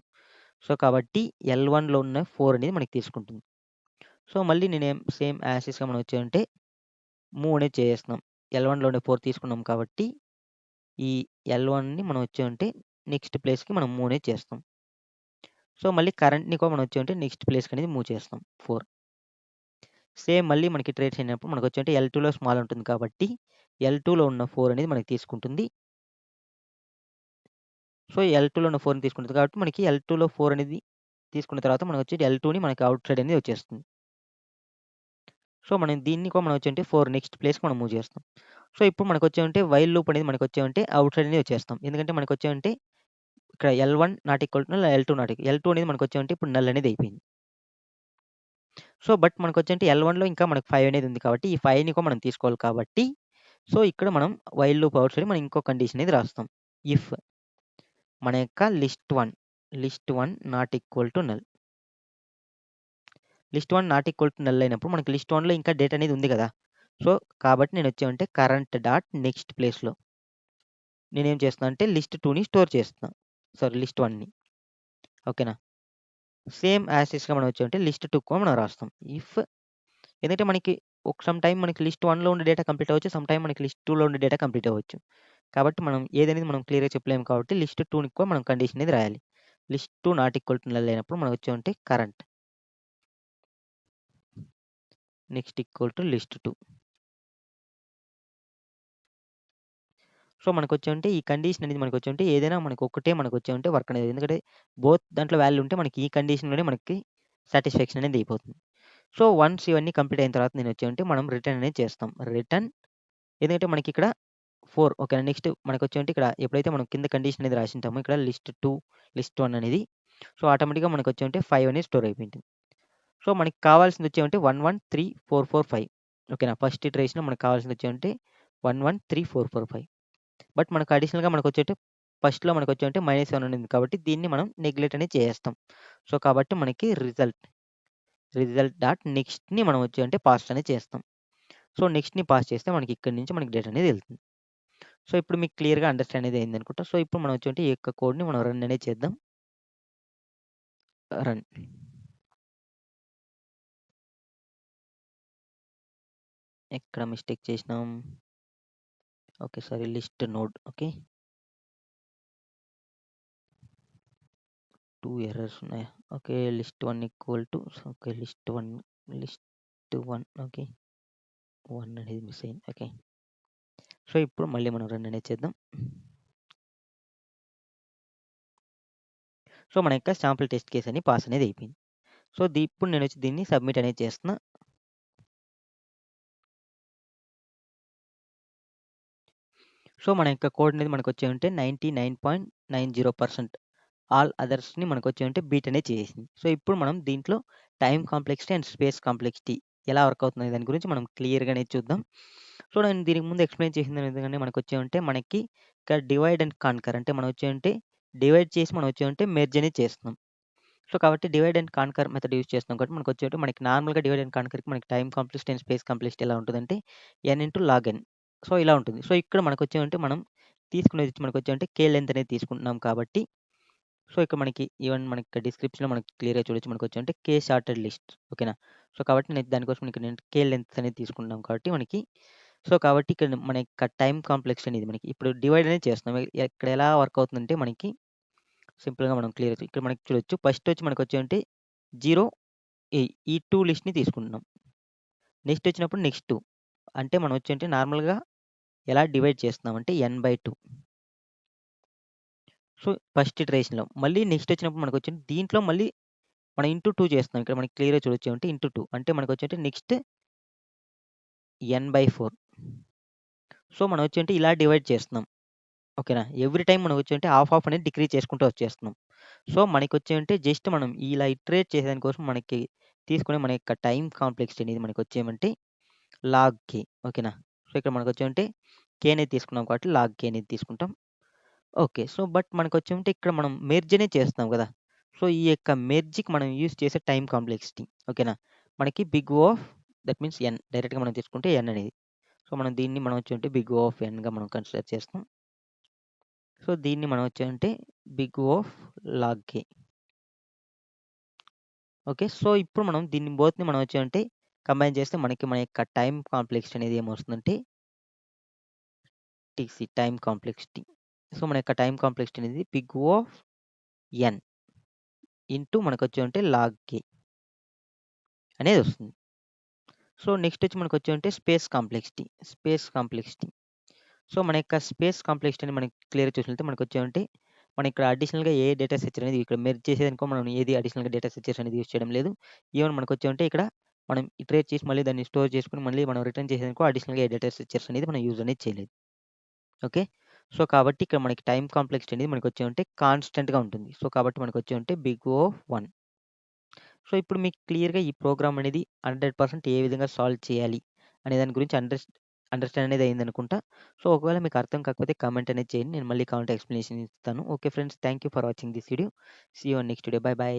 సో, కాబట్టి L1లో ఉన్న 4 అనేది మనకి తీసుకుంటుంది. సో, మళ్ళీ నేనేం సేమ్ యాజ్ ఇట్‌గా మనం వచ్చేమంటే మూవ్ అనేది చేసేస్తున్నాం. L1లో ఉండే 4 తీసుకున్నాం కాబట్టి ఈ L1ని మనం వచ్చేమంటే నెక్స్ట్ ప్లేస్‌కి మనం మూవ్ అనేది చేస్తాం. సో, మళ్ళీ కరెంట్‌ని కూడా మనం వచ్చేమంటే నెక్స్ట్ ప్లేస్‌కి అనేది మూవ్ చేస్తాం 4. సేమ్ మళ్ళీ మనకి ఇటరేట్ అయినప్పుడు మనకొచ్చేమంటే L2లో స్మాల్ ఉంటుంది కాబట్టి L2లో ఉన్న 4 అనేది మనకి తీసుకుంటుంది. సో, L2లో ఉన్న 4ని తీసుకుంటుంది కాబట్టి మనకి L2లో 4 అనేది తీసుకున్న తర్వాత మనకొచ్చి L2ని మనకి ఔట్ సైడ్ అనేది వచ్చేస్తుంది. సో, మనం దీన్ని కూడా మనం వచ్చేమంటే 4 నెక్స్ట్ ప్లేస్‌కి మనం మూవ్ చేస్తాం. సో, ఇప్పుడు మనకొచ్చేమంటే వైల్ లూప్ అనేది మనకొచ్చేమంటే ఔట్ సైడ్ అనేది వచ్చేస్తాం. ఎందుకంటే మనకొచ్చేమంటే ఇక్కడ L1 not equal to null, L2 not equal L2 అనేది మనకొచ్చేమంటే ఇప్పుడు నల్ అనేది అయిపోయింది. సో, బట్ మనకొచ్చేంటే L1లో ఇంకా మనకు 5 అనేది ఉంది కాబట్టి ఈ 5ని కూడా మనం తీసుకోవాలి కాబట్టి సో, ఇక్కడ మనం వైల్ లూప్ అవుట్ సైడ్ మనం ఇంకో కండిషన్ అనేది రాస్తాం. ఇఫ్ మన యొక్క list 1 not equal to null. List 1 not equal to null అయినప్పుడు మనకి లిస్ట్ 1లో ఇంకా డేటా అనేది ఉంది కదా! సో, కాబట్టి నేనొచ్చేమంటే కరెంట్ డాట్ నెక్స్ట్ ప్లేస్‌లో నేనేం చేస్తున్నా అంటే లిస్ట్ 2ని స్టోర్ చేస్తున్నా. సారీ లిస్ట్ 1ని. ఓకేనా? సేమ్ యాజ్ ఇస్‌గా మనం వచ్చామంటే లిస్ట్ 2 కూడా మనం రాస్తాం. ఇఫ్ ఎందుకంటే మనకి సమ్ టైమ్ మనకి లిస్ట్ 1లో ఉండే డేటా కంప్లీట్ అవ్వచ్చు. సమ్ టైమ్ మనకి లిస్ట్ 2లో ఉండే డేటా కంప్లీట్ అవ్వచ్చు. కాబట్టి మనం ఏదనేది మనం క్లియర్‌గా చెప్పలేము కాబట్టి లిస్ట్ 2ని కూడా మనం కండిషన్ అనేది రాయాలి. List 2 not equal to null అయినప్పుడు మనం వచ్చామంటే current next equal to list 2. So, మనకొచ్చేమంటే ఈ కండిషన్ అనేది మనకొచ్చేమంటే ఏదైనా ఒకటే మనకొచ్చేమంటే వర్క్ అనేది. ఎందుకంటే బోత్ దాంట్లో వాల్యూ ఉంటే మనకి ఈ కండిషన్‌లోనే మనకి సాటిస్ఫాక్షన్ అనేది అయిపోతుంది. సో, వన్స్ ఇవన్నీ కంప్లీట్ అయిన తర్వాత నేనొచ్చేమంటే మనం రిటర్న్ అనేది చేస్తాం. రిటర్న్ ఎందుకంటే మనకిక్కడ 4 ఓకేనా. నెక్స్ట్ మనకొచ్చేమంటే ఇక్కడ ఎప్పుడైతే మనం కింద కండిషన్ అనేది రాసింటామో ఇక్కడ లిస్ట్ 2, లిస్ట్ 1 అనేది సో, ఆటోమేటిక్‌గా మనకొచ్చేమంటే 5 అనేది స్టోర్ అయిపోయింటుంది. సో, మనకి కావాల్సింది వచ్చేమంటే 1, 1, 3, 4, 4, 5 ఓకేనా. ఫస్ట్ ఇటరేషన్‌లో మనకు కావాల్సింది వచ్చేమంటే 1, 1, 3, 4, 4, 5 బట్ మనకు అడిషనల్‌గా మనకొచ్చేటి ఫస్ట్‌లో మనకొచ్చేమంటే -7 ఉంది కాబట్టి దీన్ని మనం నెగ్లెక్ట్ అనేది చేసేస్తాం. సో, కాబట్టి మనకి రిజల్ట్ డాట్ నెక్స్ట్‌ని మనం వచ్చేమంటే పాస్ట్ అనేది చేస్తాం. సో, నెక్స్ట్‌ని పాస్ చేస్తే మనకి ఇక్కడి నుంచి మనకి డేటా అనేది ఎళ్తుంది. సో, ఇప్పుడు మీకు క్లియర్‌గా అండర్‌స్టాండ్ అనేది అయిందనుకుంటా. సో, ఇప్పుడు మనం వచ్చేమంటే ఈ యొక్క కోడ్‌ని మనం రన్ అనేది చేద్దాం. రన్. ఎక్కడ మిస్టేక్ చేసినాం? Okay. Sorry list node okay. 2 errors ఉన్నాయా? Okay. List 1 equal to okay. List 1 okay. 1 అనేది మిస్ అయింది. ఓకే. సో, ఇప్పుడు మళ్ళీ మనం రన్ అనేది చేద్దాం. సో, మన యొక్క శాంపుల్ టెస్ట్ కేస్ అని పాస్ అనేది అయిపోయింది. సో, ఇప్పుడు నేనొచ్చి దీన్ని సబ్మిట్ అనేది చేస్తున్నా. సో, మన యొక్క కోడ్ అనేది మనకొచ్చేమంటే 99.90% ఆల్ అదర్స్‌ని మనకొచ్చేమంటే బీట్ అనేది చేసేసింది. సో, ఇప్పుడు మనం దీంట్లో time complexity and space complexity ఎలా వర్క్ అవుతుందనే దాని గురించి మనం క్లియర్‌గా అనేది చూద్దాం. సో, నేను దీనికి ముందు ఎక్స్‌ప్లెయిన్ చేసిన విధంగానే మనకొచ్చేమంటే మనకి ఇక్కడ డివైడ్ అండ్ కాన్కర్ అంటే మనం వచ్చేమంటే డివైడ్ చేసి మనం వచ్చేమంటే మెర్జ్ అనేది చేస్తున్నాం. సో, కాబట్టి divide and conquer method use చేస్తున్నాం కాబట్టి మనకొచ్చేటి మనకి నార్మల్‌గా డివైడ్ అండ్ కాన్కర్‌కి మనకి time complexity and space complexity ఎలా ఉంటదంటే n into log n. So, ఇలా ఉంటుంది. సో, ఇక్కడ మనకొచ్చేమంటే మనం తీసుకునేది మనకొచ్చేమంటే కే లెంత్ అనేది తీసుకుంటున్నాం కాబట్టి సో, ఇక్కడ మనకి ఈవెన్ మనకి డిస్క్రిప్షన్‌లో మనకి క్లియర్‌గా చూడొచ్చు మనకొచ్చేమంటే కే షార్టెడ్ లిస్ట్ ఓకేనా. సో, కాబట్టి నేను దానికోసం ఇక్కడ నేను కే లెంత్ అనేది తీసుకుంటున్నాం కాబట్టి మనకి సో, కాబట్టి ఇక్కడ మన యొక్క టైమ్ కాంప్లెక్సిటీ అనేది మనకి ఇప్పుడు డివైడ్ అనేది చేస్తున్నాం. ఇక్కడ ఎలా వర్క్ అవుతుందంటే మనకి సింపుల్‌గా మనం ఇక్కడ మనకి చూడొచ్చు. ఫస్ట్ వచ్చి మనకొచ్చేమంటే 0 ఈ 2 లిస్ట్‌ని తీసుకుంటున్నాం. నెక్స్ట్ వచ్చినప్పుడు నెక్స్ట్ 2 అంటే మనం వచ్చేంటే నార్మల్‌గా ఎలా డివైడ్ చేస్తున్నామంటే n/2 సో, ఫస్ట్ ఇటరేషన్‌లో. మళ్ళీ నెక్స్ట్ వచ్చినప్పుడు మనకొచ్చేంటి దీంట్లో మళ్ళీ మనం ఇంటూ 2 చేస్తున్నాం. ఇక్కడ మనకి క్లియర్‌గా చూడొచ్చు ఏమంటే ఇంటూ 2 అంటే మనకొచ్చేంటే నెక్స్ట్ n/4 సో, మనం వచ్చేంటే ఇలా డివైడ్ చేస్తున్నాం. ఓకేనా. ఎవ్రీ టైమ్ మనం వచ్చేంటే హాఫ్ అనేది డిక్రీజ్ చేసుకుంటూ వచ్చేస్తున్నాం. సో, మనకొచ్చేమంటే జస్ట్ మనం ఇలా ఇటరేట్ చేసేదాని కోసం మనకి తీసుకునే మన యొక్క టైమ్ కాంప్లెక్సిటీ అనేది మనకొచ్చేమంటే లాగ్ కే ఓకేనా. సో, ఇక్కడ మనకొచ్చేమంటే కే అనేది తీసుకున్నాం కాబట్టి లాగ్ కే అనేది తీసుకుంటాం. ఓకే. సో, బట్ మనకొచ్చేమంటే ఇక్కడ మనం మెర్జ్ అనేది చేస్తున్నాం గదా! సో, ఈ యొక్క మెర్జ్‌కి మనం యూజ్ చేసే టైమ్ కాంప్లెక్సిటీ ఓకేనా. మనకి big O of that means n డైరెక్ట్‌గా మనం తీసుకుంటే n అనేది. సో, మనం దీన్ని మనం వచ్చేమంటే బిగ్ ఓ ఆఫ్ nగా మనం కన్సిడర్ చేస్తాం. సో, దీన్ని మనం వచ్చేమంటే big O of log K. Okay. So, ఇప్పుడు మనం దీన్ని బోత్‌ని మనం వచ్చేమంటే కంబైన్ చేస్తే మనకి మన యొక్క టైమ్ కాంప్లెక్సిటీ అనేది ఏమొస్తుందంటే టైమ్ కాంప్లెక్సిటీ. సో, మన యొక్క టైమ్ కాంప్లెక్సిటీ అనేది big O of n into మనకొచ్చేమంటే లాగ్ కే అనేదొస్తుంది. సో, నెక్స్ట్ వచ్చి మనకొచ్చేమంటే స్పేస్ కాంప్లెక్సిటీ. సో, మన యొక్క స్పేస్ కాంప్లెక్సిటీని మనకి క్లియర్‌గా చూసినట్లయితే మనకొచ్చేమంటే మనం ఇక్కడ అడిషనల్‌గా ఏ డేటా స్ట్రక్చర్ అనేది ఇక్కడ మెర్జ్ చేసేదనుకో మనం ఏది అడిషనల్‌గా డేటా స్ట్రక్చర్స్ అనేది యూజ్ చేయడం లేదు. ఈవెన్ మనకొచ్చేమంటే ఇక్కడ మనం ఇటరేట్ చేసి మళ్ళీ దాన్ని స్టోర్ చేసుకొని మళ్ళీ మనం రిటర్న్ చేసేదనుకో అడిషనల్‌గా ఏ డేటా స్ట్రక్చర్స్ అనేది మనం యూజ్ అనేది చేయలేదు. ఓకే. సో, కాబట్టి ఇక్కడ మనకి టైమ్ కాంప్లెక్సిటీ అనేది మనకొచ్చేమంటే కాన్స్టెంట్‌గా ఉంటుంది. సో, కాబట్టి మనకొచ్చేమంటే బిగ్ ఓ 1. సో, ఇప్పుడు మీకు క్లియర్‌గా ఈ ప్రోగ్రామ్ అనేది 100% ఏ విధంగా సాల్వ్ చేయాలి అనే దాని గురించి అండర్‌స్టాండ్ అనేది అయిందనుకుంటా. సో, ఒకవేళ మీకు అర్థం కాకపోతే కామెంట్ అనేది చేయండి. నేను మళ్ళీ కావాలంటే ఎక్స్‌ప్లనేషన్ ఇస్తాను. Okay friends. Thank you for watching this video. See you on next video. By.